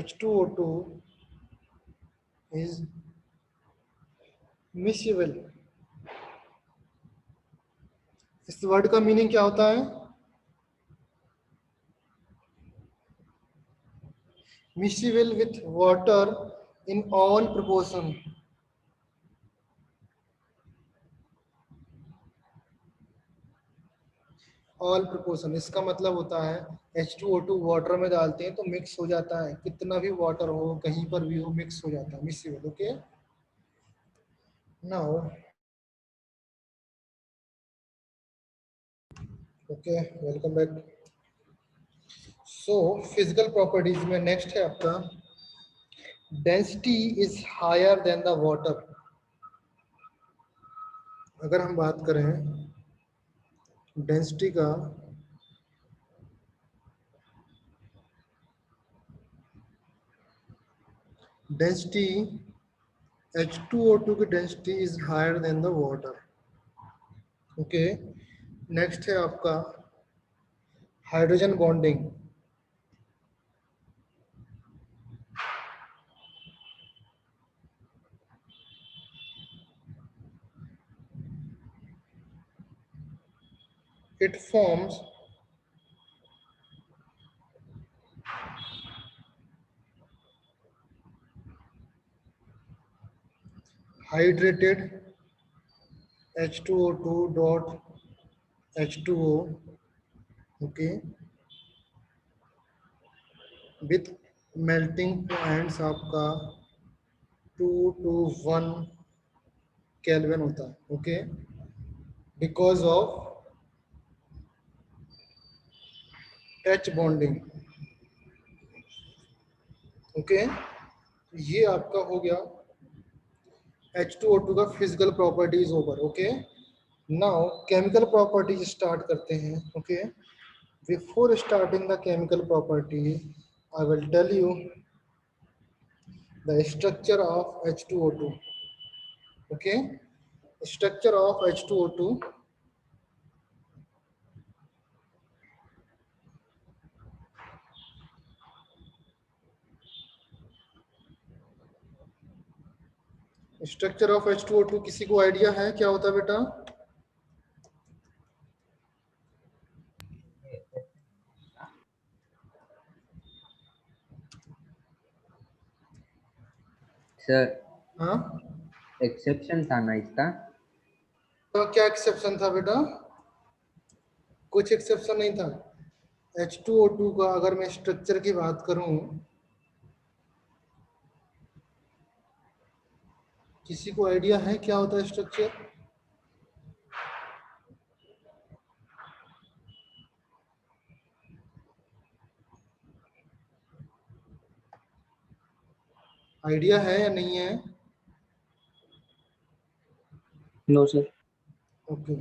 H2O2 is miscible. इस वर्ड का मीनिंग क्या होता है? Miscible with water in all proportion. All proportion इसका मतलब होता है H2O2 वाटर में डालते हैं तो मिक्स हो जाता है, कितना भी वाटर हो कहीं पर भी हो मिक्स हो जाता है, miscible. Okay now okay welcome back. So physical properties में नेक्स्ट है आपका density is higher than the water. अगर हम बात करें डेंसिटी का, डेंसिटी H2O2 की density is higher than the water. Okay next है आपका hydrogen bonding. It forms hydrated H2O2 dot H2O, okay, with melting points आपका 2 to 1 केल्विन होता है। Okay because of H bonding. Okay ये आपका हो गया H2O2 का physical properties over. Okay now chemical properties start करते हैं। Okay before starting the chemical property I will tell you the structure of H2O2। Okay structure of H2O2, structure of H2O2 किसी को idea है क्या होता है बेटा? सर हाँ एक्सेप्शन था ना इसका? तो क्या एक्सेप्शन था बेटा? कुछ एक्सेप्शन नहीं था। H2O2 का अगर मैं स्ट्रक्चर की बात करूं, किसी को आइडिया है क्या होता है स्ट्रक्चर? आइडिया है या नहीं है? No sir. ओके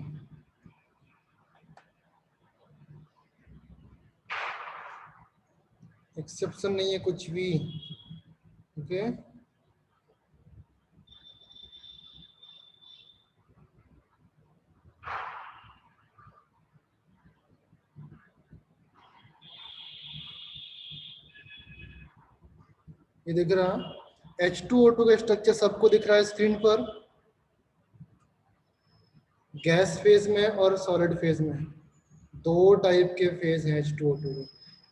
एक्सेप्शन नहीं है कुछ भी। ओके ये दिख रहा H2O2 का स्ट्रक्चर सबको दिख रहा है स्क्रीन पर? गैस फेज में और सॉलिड फेज में दो टाइप के फेज हैं H2O2 में,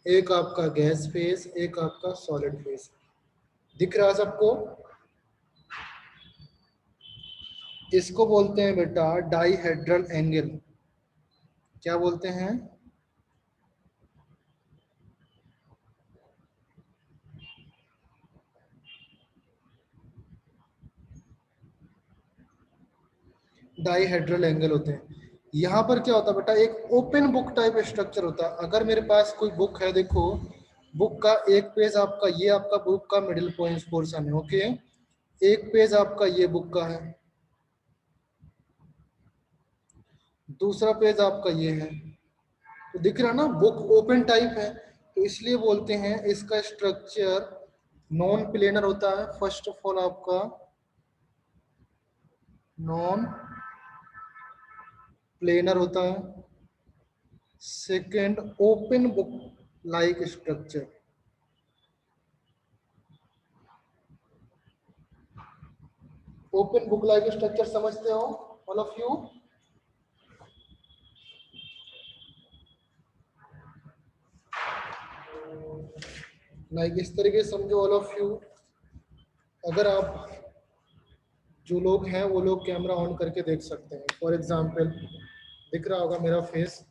एक आपका गैस फेज, एक आपका सॉलिड फेज। दिख रहा है सबको? इसको बोलते हैं बेटा डाइहेड्रल एंगल। क्या बोलते हैं? डाइहेड्रल एंगल होते हैं। यहाँ पर क्या होता है बेटा, एक ओपन बुक टाइप स्ट्रक्चर होता है। अगर मेरे पास कोई बुक है, देखो बुक का एक पेज आपका, ये आपका बुक का मिडिल पोर्शन है। ओके एक पेज आपका ये बुक का है, दूसरा पेज आपका ये है। तो दिख रहा ना बुक ओपन टाइप है। तो इसलिए बोलते हैं इसका स्ट्रक्चर नॉन प्लेनर होता है। फर्स्ट ऑफ ऑल आपका नॉन प्लेनर होता है। Second, open book like structure. Open book like structure समझते हो ऑल ऑफ यू? लाइक इस तरीके से समझो ऑल ऑफ यू। अगर आप जो लोग हैं वो लोग कैमरा ऑन करके देख सकते हैं। फॉर एग्जांपल दिख रहा होगा मेरा फेस।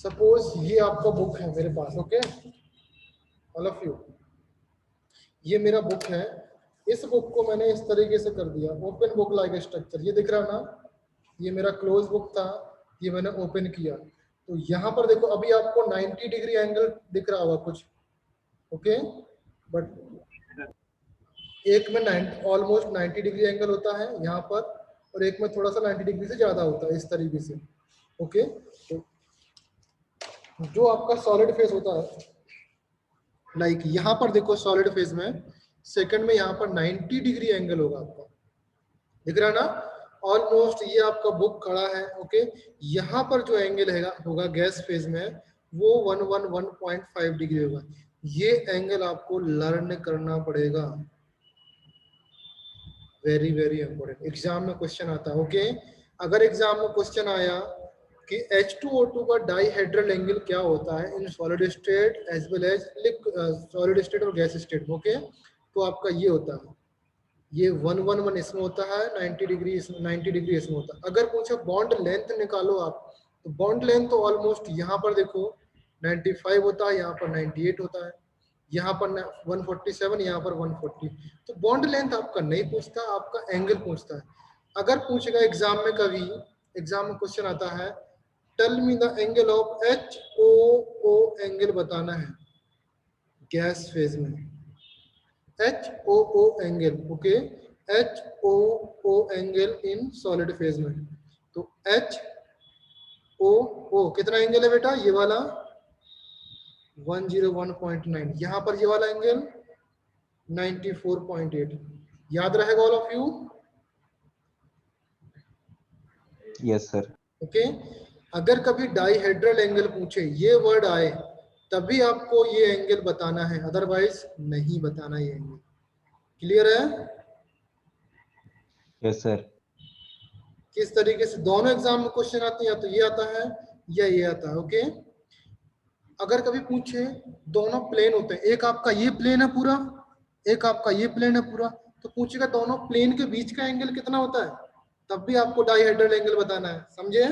सपोज ये आपका बुक है मेरे पास, ओके ऑल ऑफ यू, ये मेरा बुक है। इस बुक को मैंने इस तरीके से कर दिया ओपन बुक लाइक स्ट्रक्चर। ये दिख रहा ना, ये मेरा क्लोज बुक था, ये मैंने ओपन किया। तो यहाँ पर देखो अभी आपको 90 डिग्री एंगल दिख रहा होगा कुछ, ओके, बट एक में ऑलमोस्ट 90 डिग्री एंगल होता है यहाँ पर, और एक में थोड़ा सा 90 डिग्री से ज्यादा होता है इस तरीके से, ओके। तो जो आपका सॉलिड फेस होता है, लाइक यहाँ पर देखो सॉलिड फेस में सेकंड में यहाँ पर 90 डिग्री एंगल होगा आपका, दिख रहा ना। ऑलमोस्ट ये आपका बुक खड़ा है, ओके। यहाँ पर जो एंगल है होगा गैस फेज में वो 111.5 डिग्री होगा। ये एंगल आपको लर्न करना पड़ेगा, वेरी वेरी इंपॉर्टेंट। एग्जाम में क्वेश्चन आता है, ओके। अगर एग्जाम में क्वेश्चन आया कि H2O2 का डाइहेड्रल एंगल क्या होता है in solid state as well as solid state और गैस स्टेट में, ओके, तो आपका ये होता है, ये 111 इसमें होता है, 90 डिग्री इसमें, 90 डिग्री इसमें होता है। अगर पूछे बॉन्ड लेंथ निकालो आप, तो बॉन्ड लेंथ तो ऑलमोस्ट यहाँ पर देखो 95 होता है, यहाँ पर 98 होता है, यहाँ पर 147, यहाँ पर 140। तो बॉन्ड लेंथ आपका नहीं पूछता, आपका एंगल पूछता है। अगर पूछेगा एग्जाम में, कभी एग्जाम में क्वेश्चन आता है tell me the angle of HOO angle बताना है गैस फेज में, HOO angle, okay, HOO angle in solid phase में। तो HOO कितना एंगल है बेटा, ये वाला 101.9, यहाँ पर ये वाला एंगल 94.8। याद रहेगा all of you? Yes sir. Okay. अगर कभी डाइहेड्रल एंगल पूछे, ये वर्ड आए, तभी आपको ये एंगल बताना है, अदरवाइज नहीं बताना ये एंगल। क्लियर है? Yes sir. किस तरीके से दोनों एग्जाम में क्वेश्चन आते हैं, या तो ये आता है या ये आता है, ओके। अगर कभी पूछे दोनों प्लेन होते हैं, एक आपका ये प्लेन है पूरा, एक आपका ये प्लेन है पूरा, तो पूछेगा दोनों प्लेन के बीच का एंगल कितना होता है, तब भी आपको डाइहेड्रल एंगल बताना है, समझे?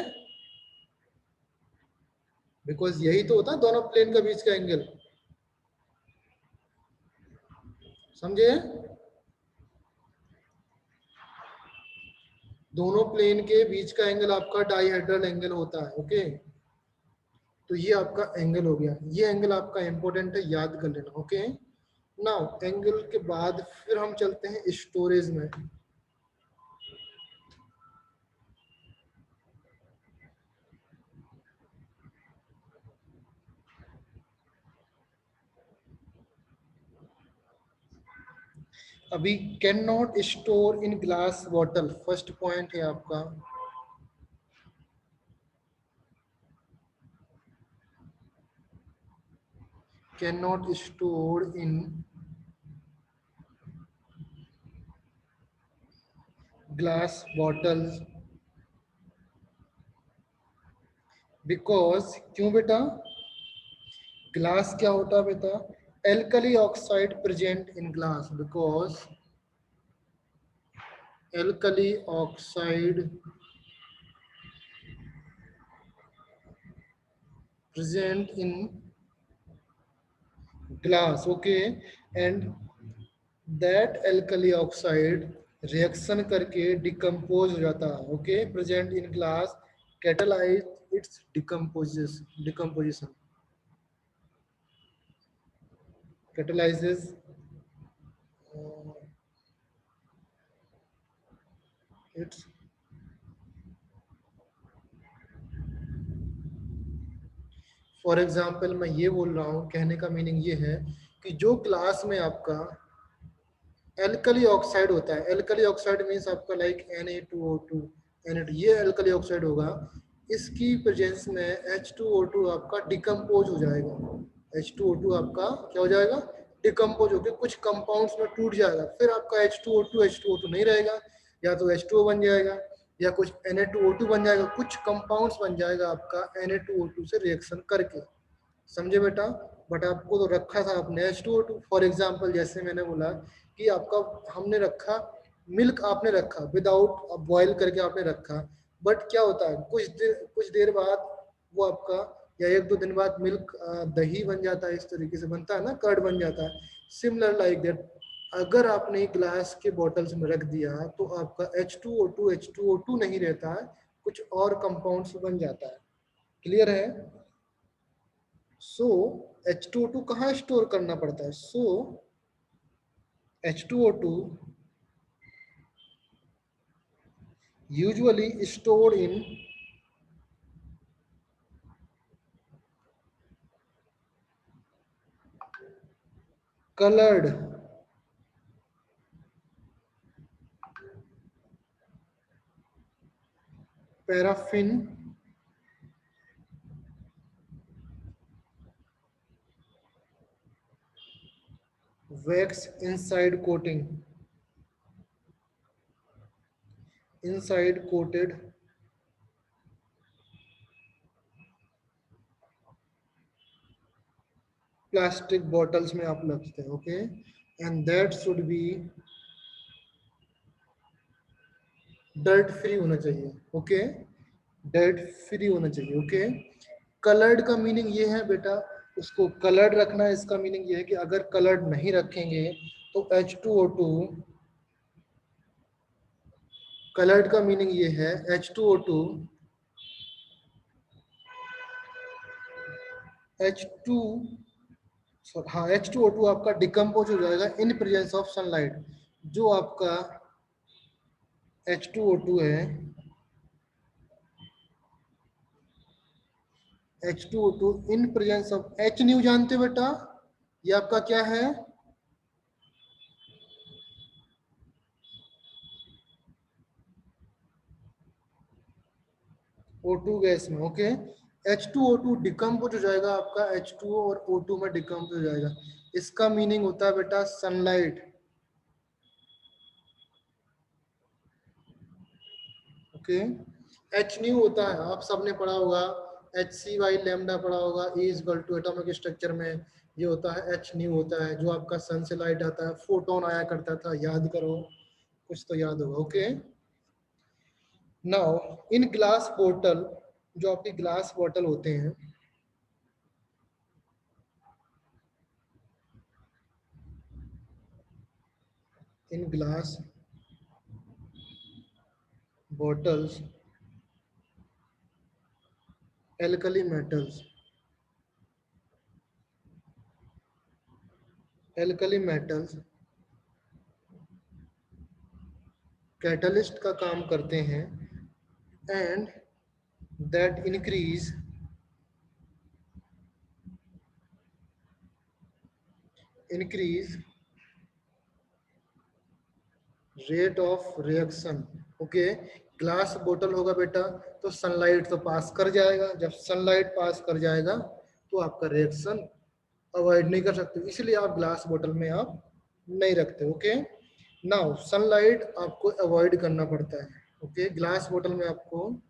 बिकॉज यही तो होता है दोनों प्लेन के बीच का एंगल, समझे? दोनों प्लेन के बीच का एंगल आपका डाइहेड्रल एंगल होता है, ओके। तो ये आपका एंगल हो गया, ये एंगल आपका इंपॉर्टेंट है, याद कर लेना, ओके। नाउ एंगल के बाद फिर हम चलते हैं स्टोरेज में। अभी can not store in glass bottle, first point है आपका। Can not store in glass bottles because, क्यों बेटा? ग्लास क्या होता है बेटा? Alkali oxide present in glass, because alkali oxide present in glass, okay, and that alkali oxide reaction करके decompose हो जाता है, okay, present in glass, catalyze its decomposition catalyzes its for example मैं ये बोल रहा हूँ, कहने का मीनिंग ये है कि जो क्लास में आपका एल्कली ऑक्साइड होता है, एल्कली ऑक्साइड मीन्स आपका लाइक Na2O2 Na2, ये एल्कली ऑक्साइड होगा, इसकी प्रेजेंस में H2O2 आपका डिकम्पोज हो जाएगा। H2O2 आपका क्या हो जाएगा, डिकम्पोज होकर कुछ कंपाउंड्स में टूट जाएगा, फिर आपका H2O2 नहीं रहेगा, या तो H2O बन जाएगा या कुछ Na2O2 बन जाएगा, कुछ कंपाउंड्स बन जाएगा आपका Na2O2 से रिएक्शन करके। समझे बेटा? बट आपको तो रखा था आपने H2O2। फॉर एग्जाम्पल जैसे मैंने बोला कि आपका हमने रखा मिल्क, आपने रखा विदाउट बॉयल करके आपने रखा, बट क्या होता है कुछ देर बाद वो आपका, या 1-2 दिन बाद मिल्क दही बन जाता है, इस तरीके से बनता है ना, कर्ड बन जाता है। सिमिलर लाइक दैट, अगर आपने ग्लास के बॉटल्स में रख दिया तो आपका H2O2 नहीं रहता है, कुछ और कंपाउंड्स बन जाता है। क्लियर है? सो H2O2 कहाँ स्टोर करना पड़ता है? सो H2O2 usually stored in colored paraffin wax inside coated plastic bottles में आप रखते हैं। Okay, and that should be dirt free होना चाहिए। ओके, डर्ट फ्री होना चाहिए। ओके, कलर्ड का मीनिंग ये है बेटा, उसको कलर्ड रखना है, इसका मीनिंग ये है कि अगर कलर्ड नहीं रखेंगे तो H2O2, कलर्ड का मीनिंग ये है H2O2 H2O2 आपका डिकम्पोज हो जाएगा इन प्रेजेंस ऑफ सनलाइट। जो आपका H2O2 है, H2O2 in presence of H new जानते हो बेटा, ये आपका क्या है, O2 गैस में। ओके, H2O2 डिकम्पोज हो जाएगा आपका, H2O और O2 में डिकम्पोज हो जाएगा। इसका मीनिंग होता है बेटा सनलाइट। ओके, H न्यू होता है, आप सबने पढ़ा होगा, HC/λ पढ़ा होगा, E= एटॉमिक स्ट्रक्चर में ये होता है H न्यू होता है, जो आपका सन से लाइट आता है, फोटोन आया करता था, याद करो, कुछ तो याद होगा। Okay, now in glass bottle, जो आपकी ग्लास बॉटल होते हैं, in glass bottles alkali metals catalyst का काम करते हैं, and that increase rate of reaction. Okay, glass बोतल होगा बेटा तो सनलाइट तो पास कर जाएगा, जब सनलाइट पास कर जाएगा तो आपका रिएक्शन अवॉइड नहीं कर सकते, इसलिए आप ग्लास बोतल में आप नहीं रखते। ओके, नाउ सनलाइट आपको अवॉइड करना पड़ता है। ओके, ग्लास बोतल में आपको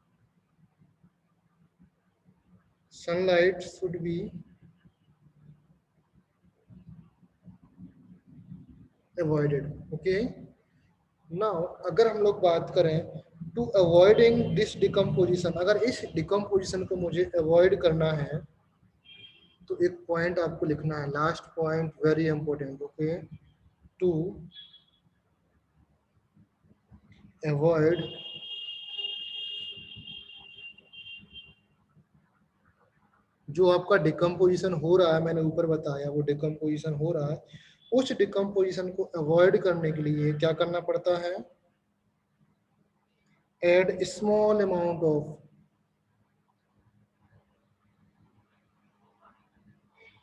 sunlight should be avoided. Okay, now अगर हम लोग बात करें टू अवॉइडिंग दिस डिकम्पोजिशन, अगर इस डिकम्पोजिशन को मुझे अवॉइड करना है तो एक पॉइंट आपको लिखना है, last point very important. Okay, to avoid जो आपका डिकम्पोजिशन हो रहा है, मैंने ऊपर बताया वो डिकम्पोजिशन हो रहा है, उस डिकम्पोजिशन को अवॉइड करने के लिए क्या करना पड़ता है, add small amount of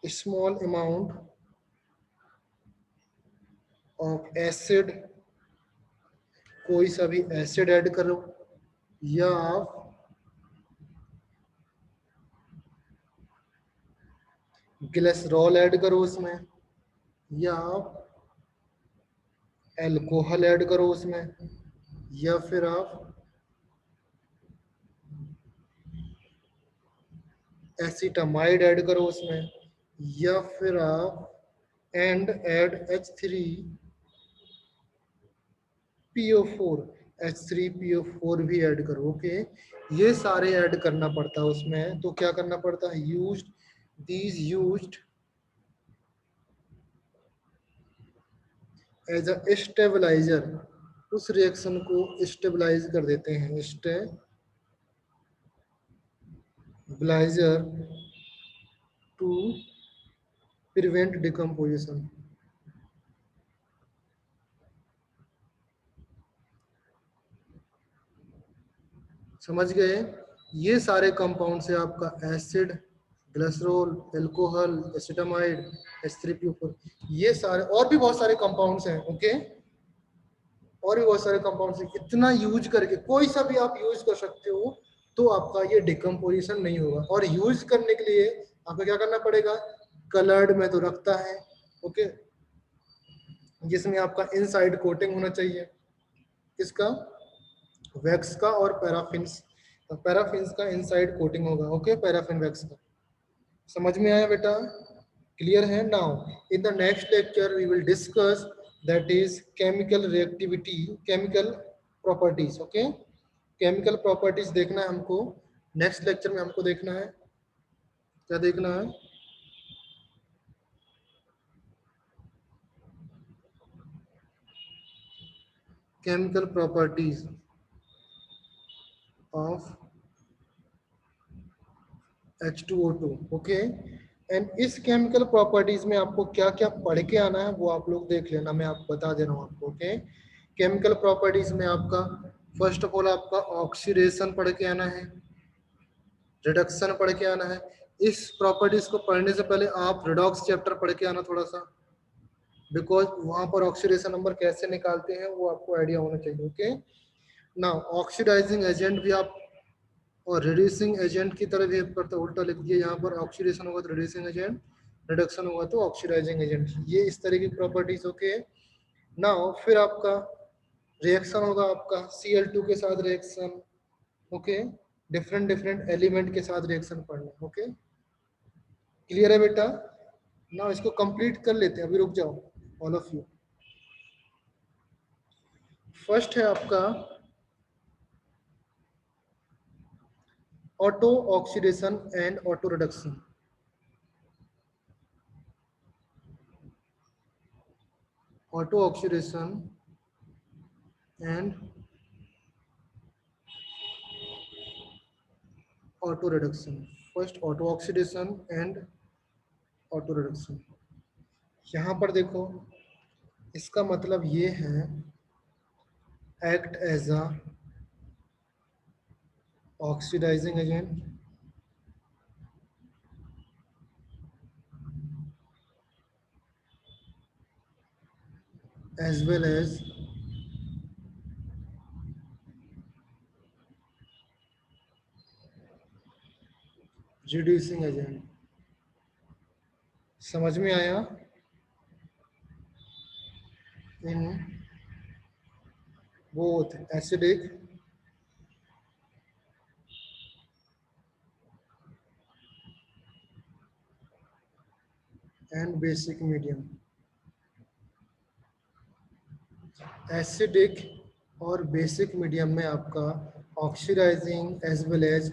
small amount of acid, कोई सा भी एसिड ऐड करो, या आप ग्लिसरॉल ऐड करो उसमें, या आप अल्कोहल ऐड करो उसमें, या फिर आप एसिटामाइड ऐड करो उसमें, या फिर आप एंड ऐड H3PO4, H3PO4 भी ऐड करो। ओके, ये सारे ऐड करना पड़ता है उसमें। तो क्या करना पड़ता है, यूज्ड एज अ स्टेबलाइजर, उस रिएक्शन को स्टेबलाइज कर देते हैं, स्टेबलाइजर टू प्रिवेंट डिकम्पोजिशन। समझ गए? ये सारे कंपाउंड से आपका acid, glycerol, alcohol, acetamide, H3PO4, ये सारे और भी बहुत सारे कंपाउंड्स हैं। ओके, और भी बहुत सारे कंपाउंड्स हैं। इतना यूज करके कोई सा भी आप यूज कर सकते हो, तो आपका ये डिकम्पोजिशन नहीं होगा। और यूज करने के लिए आपको क्या करना पड़ेगा, कलर्ड में तो रखता है, ओके, जिसमें आपका इनसाइड कोटिंग होना चाहिए, किसका, वैक्स का और पैराफिन्स, पैराफिन्स का इनसाइड कोटिंग होगा। ओके, पैराफिन वैक्स का। समझ में आया बेटा? क्लियर है? Now in the next lecture we will discuss that is chemical reactivity, chemical properties. Okay, chemical properties देखना है हमको। नेक्स्ट लेक्चर में हमको देखना है, क्या देखना है, chemical properties of H2O2। Okay, and इस केमिकल प्रॉपर्टीज में आपको क्या क्या पढ़ के आना है वो आप लोग देख लेना, मैं आपको बता दे रहा हूँ आपको। ओके, केमिकल प्रॉपर्टीज में आपका फर्स्ट ऑफ ऑल आपका ऑक्सीडेशन पढ़ के आना है, रिडक्शन पढ़ के आना है। इस प्रॉपर्टीज को पढ़ने से पहले आप रिडॉक्स चैप्टर पढ़ के आना थोड़ा सा, बिकॉज वहां पर ऑक्सीडेशन नंबर कैसे निकालते हैं वो आपको आइडिया होना चाहिए। ओके, नाउ ऑक्सीडाइजिंग एजेंट भी आप और रिड्यूसिंग एजेंट की तरह बिहेव करता है, उल्टा लिख दिया, यहाँ पर ऑक्सीडेशन होगा तो रिड्यूसिंग एजेंट, रिडक्शन होगा तो ऑक्सीडाइजिंग एजेंट। ये इस तरह की प्रॉपर्टीज। ओके, नाउ फिर आपका रिएक्शन होगा आपका Cl2 के साथ reaction. Okay, different different element के साथ रिएक्शन पढ़ना। ओके, क्लियर है बेटा? नाउ इसको कंप्लीट कर लेते हैं, अभी रुक जाओ ऑल ऑफ यू। फर्स्ट है आपका auto oxidation and auto reduction. Auto oxidation and auto reduction. First auto oxidation and auto reduction. यहाँ पर देखो, इसका मतलब ये है act as a oxidising agent as well as reducing agent। समझ में आया? In both acidic and basic medium. Acidic और बेसिक मीडियम में आपका oxidising as well as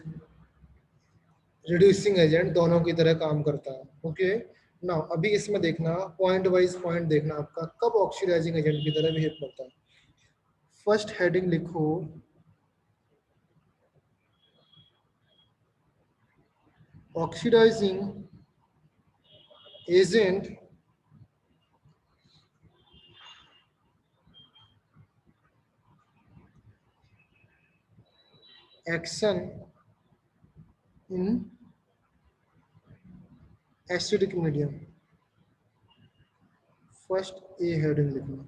reducing agent दोनों की तरह काम करता है। ओके, ना अभी इसमें देखना, पॉइंट वाइज पॉइंट देखना आपका कब ऑक्सीडाइजिंग एजेंट की तरह बिहेव करता है। फर्स्ट हेडिंग लिखो, oxidising agent action in acidic medium, first a heading लिखना।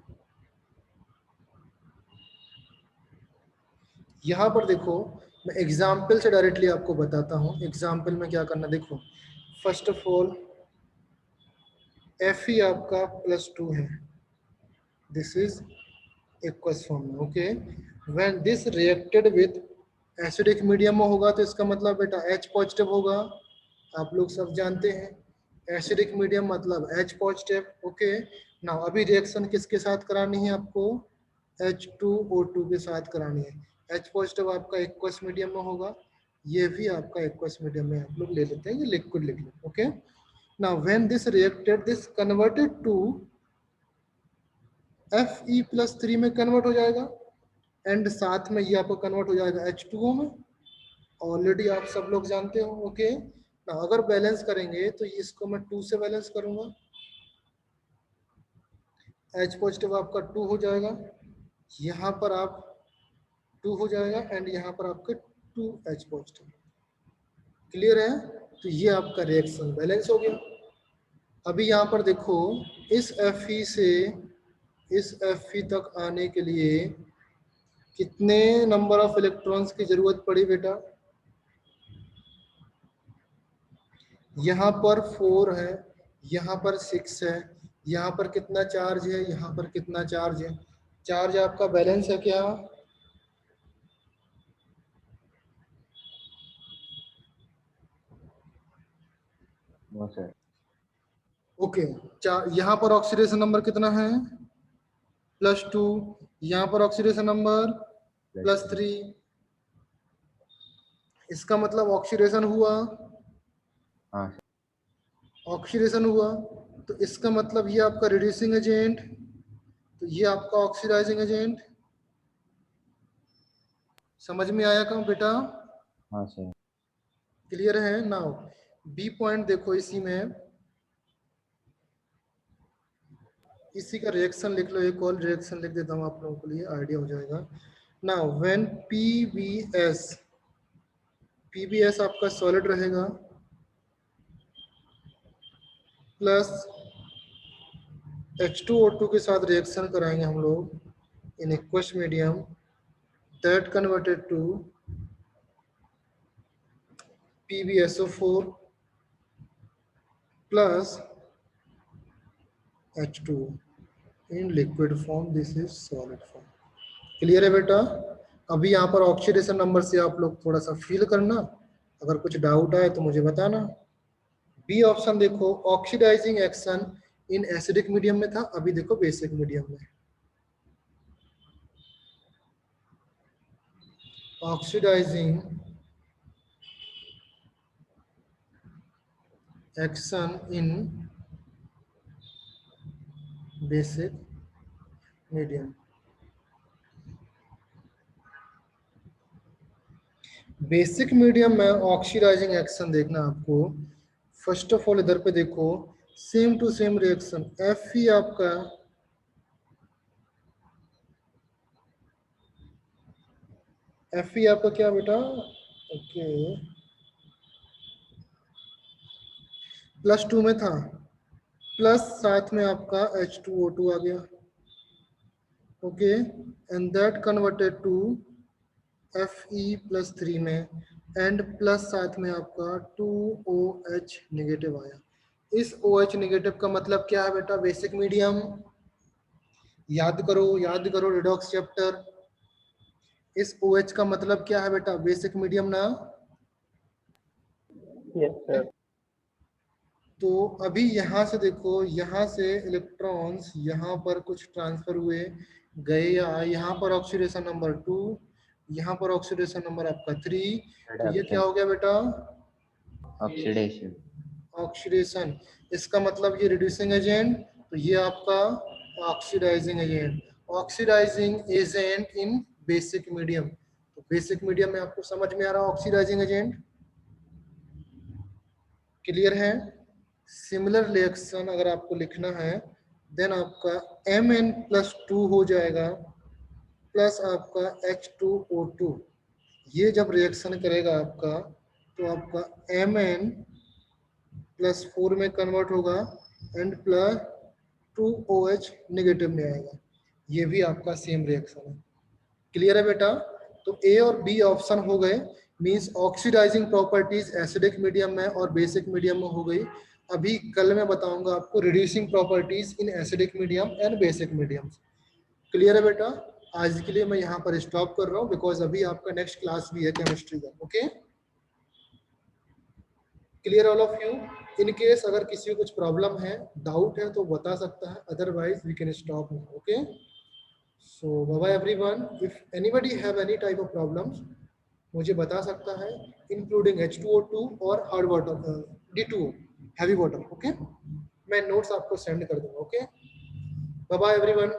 यहाँ पर देखो मैं एग्जाम्पल से डायरेक्टली आपको बताता हूँ। एग्जाम्पल में क्या करना, देखो first of all F E आपका +2 है, दिस इज एक्वस फॉर्म में। Okay, when this reacted with acidic medium में होगा तो इसका मतलब बेटा H पॉजिटिव होगा, आप लोग सब जानते हैं एसिडिक मीडियम मतलब H पॉजिटिव। ओके, ना अभी रिएक्शन किसके साथ करानी है आपको, H2O2 के साथ करानी है। H पॉजिटिव आपका एक्वस मीडियम में होगा, ये भी आपका एक्वस मीडियम में आप लोग ले लेते हैं, ये लिक्विड लिख लो। Okay, now when this reacted this converted to Fe+3 में कन्वर्ट हो जाएगा, एंड साथ में ये आपको कन्वर्ट हो जाएगा H2O में, ऑलरेडी आप सब लोग जानते हो। ओके, ना अगर बैलेंस करेंगे तो इसको मैं 2 से बैलेंस करूंगा, H पॉजिटिव आपका 2 हो जाएगा, यहाँ पर आप 2 हो जाएगा, एंड यहाँ पर आपके 2H पॉजिटिव। क्लियर है, तो ये आपका रिएक्शन बैलेंस हो गया। अभी यहाँ पर देखो इस Fe से इस Fe तक आने के लिए कितने नंबर ऑफ इलेक्ट्रॉन्स की जरूरत पड़ी बेटा, यहाँ पर 4 है, यहाँ पर 6 है, यहाँ पर कितना चार्ज है, यहाँ पर कितना चार्ज है, चार्ज आपका बैलेंस है क्या, नो सर। ओके। यहाँ पर ऑक्सीडेशन नंबर कितना है, +2, यहाँ पर ऑक्सीडेशन नंबर +3, इसका मतलब ऑक्सीडेशन हुआ, हाँ ऑक्सीडेशन हुआ, तो इसका मतलब ये आपका रिड्यूसिंग एजेंट, तो ये आपका ऑक्सीडाइजिंग एजेंट। समझ में आया क्या बेटा, हाँ सर। क्लियर है। नाउ बी पॉइंट देखो, इसी में इसी का रिएक्शन लिख लो, एक और रिएक्शन लिख देता हूँ आप लोगों के लिए, आइडिया हो जाएगा। नाउ व्हेन पीबीएस आपका सॉलिड रहेगा प्लस H2O2 के साथ रिएक्शन कराएंगे हम लोग in aqueous medium, that converted to PbSO4 plus H2 in liquid form, this is solid form. Clear है बेटा। अभी यहाँ पर ऑक्सीडेशन नंबर से आप लोग थोड़ा सा फील करना, अगर कुछ डाउट आए तो मुझे बताना। बी ऑप्शन देखो, oxidising action in acidic medium में था, अभी देखो बेसिक मीडियम में। Oxidising action in basic medium. Basic medium में ऑक्सीडाइजिंग एक्शन देखना आपको। फर्स्ट ऑफ ऑल इधर पे देखो, same to same reaction, Fe आपका Fe आपका क्या बेटा, ओके +2 में था, प्लस साथ में आपका H2O2 आ गया। Okay, and that converted to Fe+3 में, एंड प्लस साथ में आपका 2OH नेगेटिव आया। इस OH नेगेटिव का मतलब क्या है बेटा, बेसिक मीडियम। याद करो रिडॉक्स चैप्टर। इस OH का मतलब क्या है बेटा, बेसिक मीडियम ना। Yes sir. तो अभी यहाँ से देखो, यहाँ से इलेक्ट्रॉन्स यहाँ पर कुछ ट्रांसफर हुए गए, या यहाँ पर ऑक्सीडेशन नंबर 2, यहाँ पर ऑक्सीडेशन नंबर आपका 3, तो ये क्या हो गया बेटा, ऑक्सीडेशन। ऑक्सीडेशन। इसका मतलब ये रिड्यूसिंग एजेंट, तो ये आपका oxidising agent. Oxidising agent in basic medium, तो बेसिक मीडियम में आपको समझ में आ रहा है ऑक्सीडाइजिंग एजेंट, क्लियर है। सिमिलर रिएक्शन अगर आपको लिखना है, देन आपका Mn+2 हो जाएगा प्लस आपका H2O2। ये जब रिएक्शन करेगा आपका, तो आपका Mn +4 में कन्वर्ट होगा एंड +2OH नेगेटिव में आएगा। ये भी आपका सेम रिएक्शन है। क्लियर है बेटा? तो ए और बी ऑप्शन हो गए, means oxidising properties acidic medium में और बेसिक मीडियम में हो गई। अभी कल मैं बताऊंगा आपको reducing properties in acidic medium and basic medium. Clear है बेटा? आज के लिए मैं यहाँ पर स्टॉप कर रहा हूँ बिकॉज अभी आपका नेक्स्ट क्लास भी है केमिस्ट्री का। Okay, clear all of you? In case अगर किसी को कुछ प्रॉब्लम है, डाउट है तो बता सकता है, otherwise we can stop now. Okay, so bye bye everyone. If anybody have any type of problems मुझे बता सकता है, इंक्लूडिंग H2O2 और hard water D2O heavy water. Okay, मैं नोट्स आपको सेंड कर दूंगा। Okay, bye bye everyone.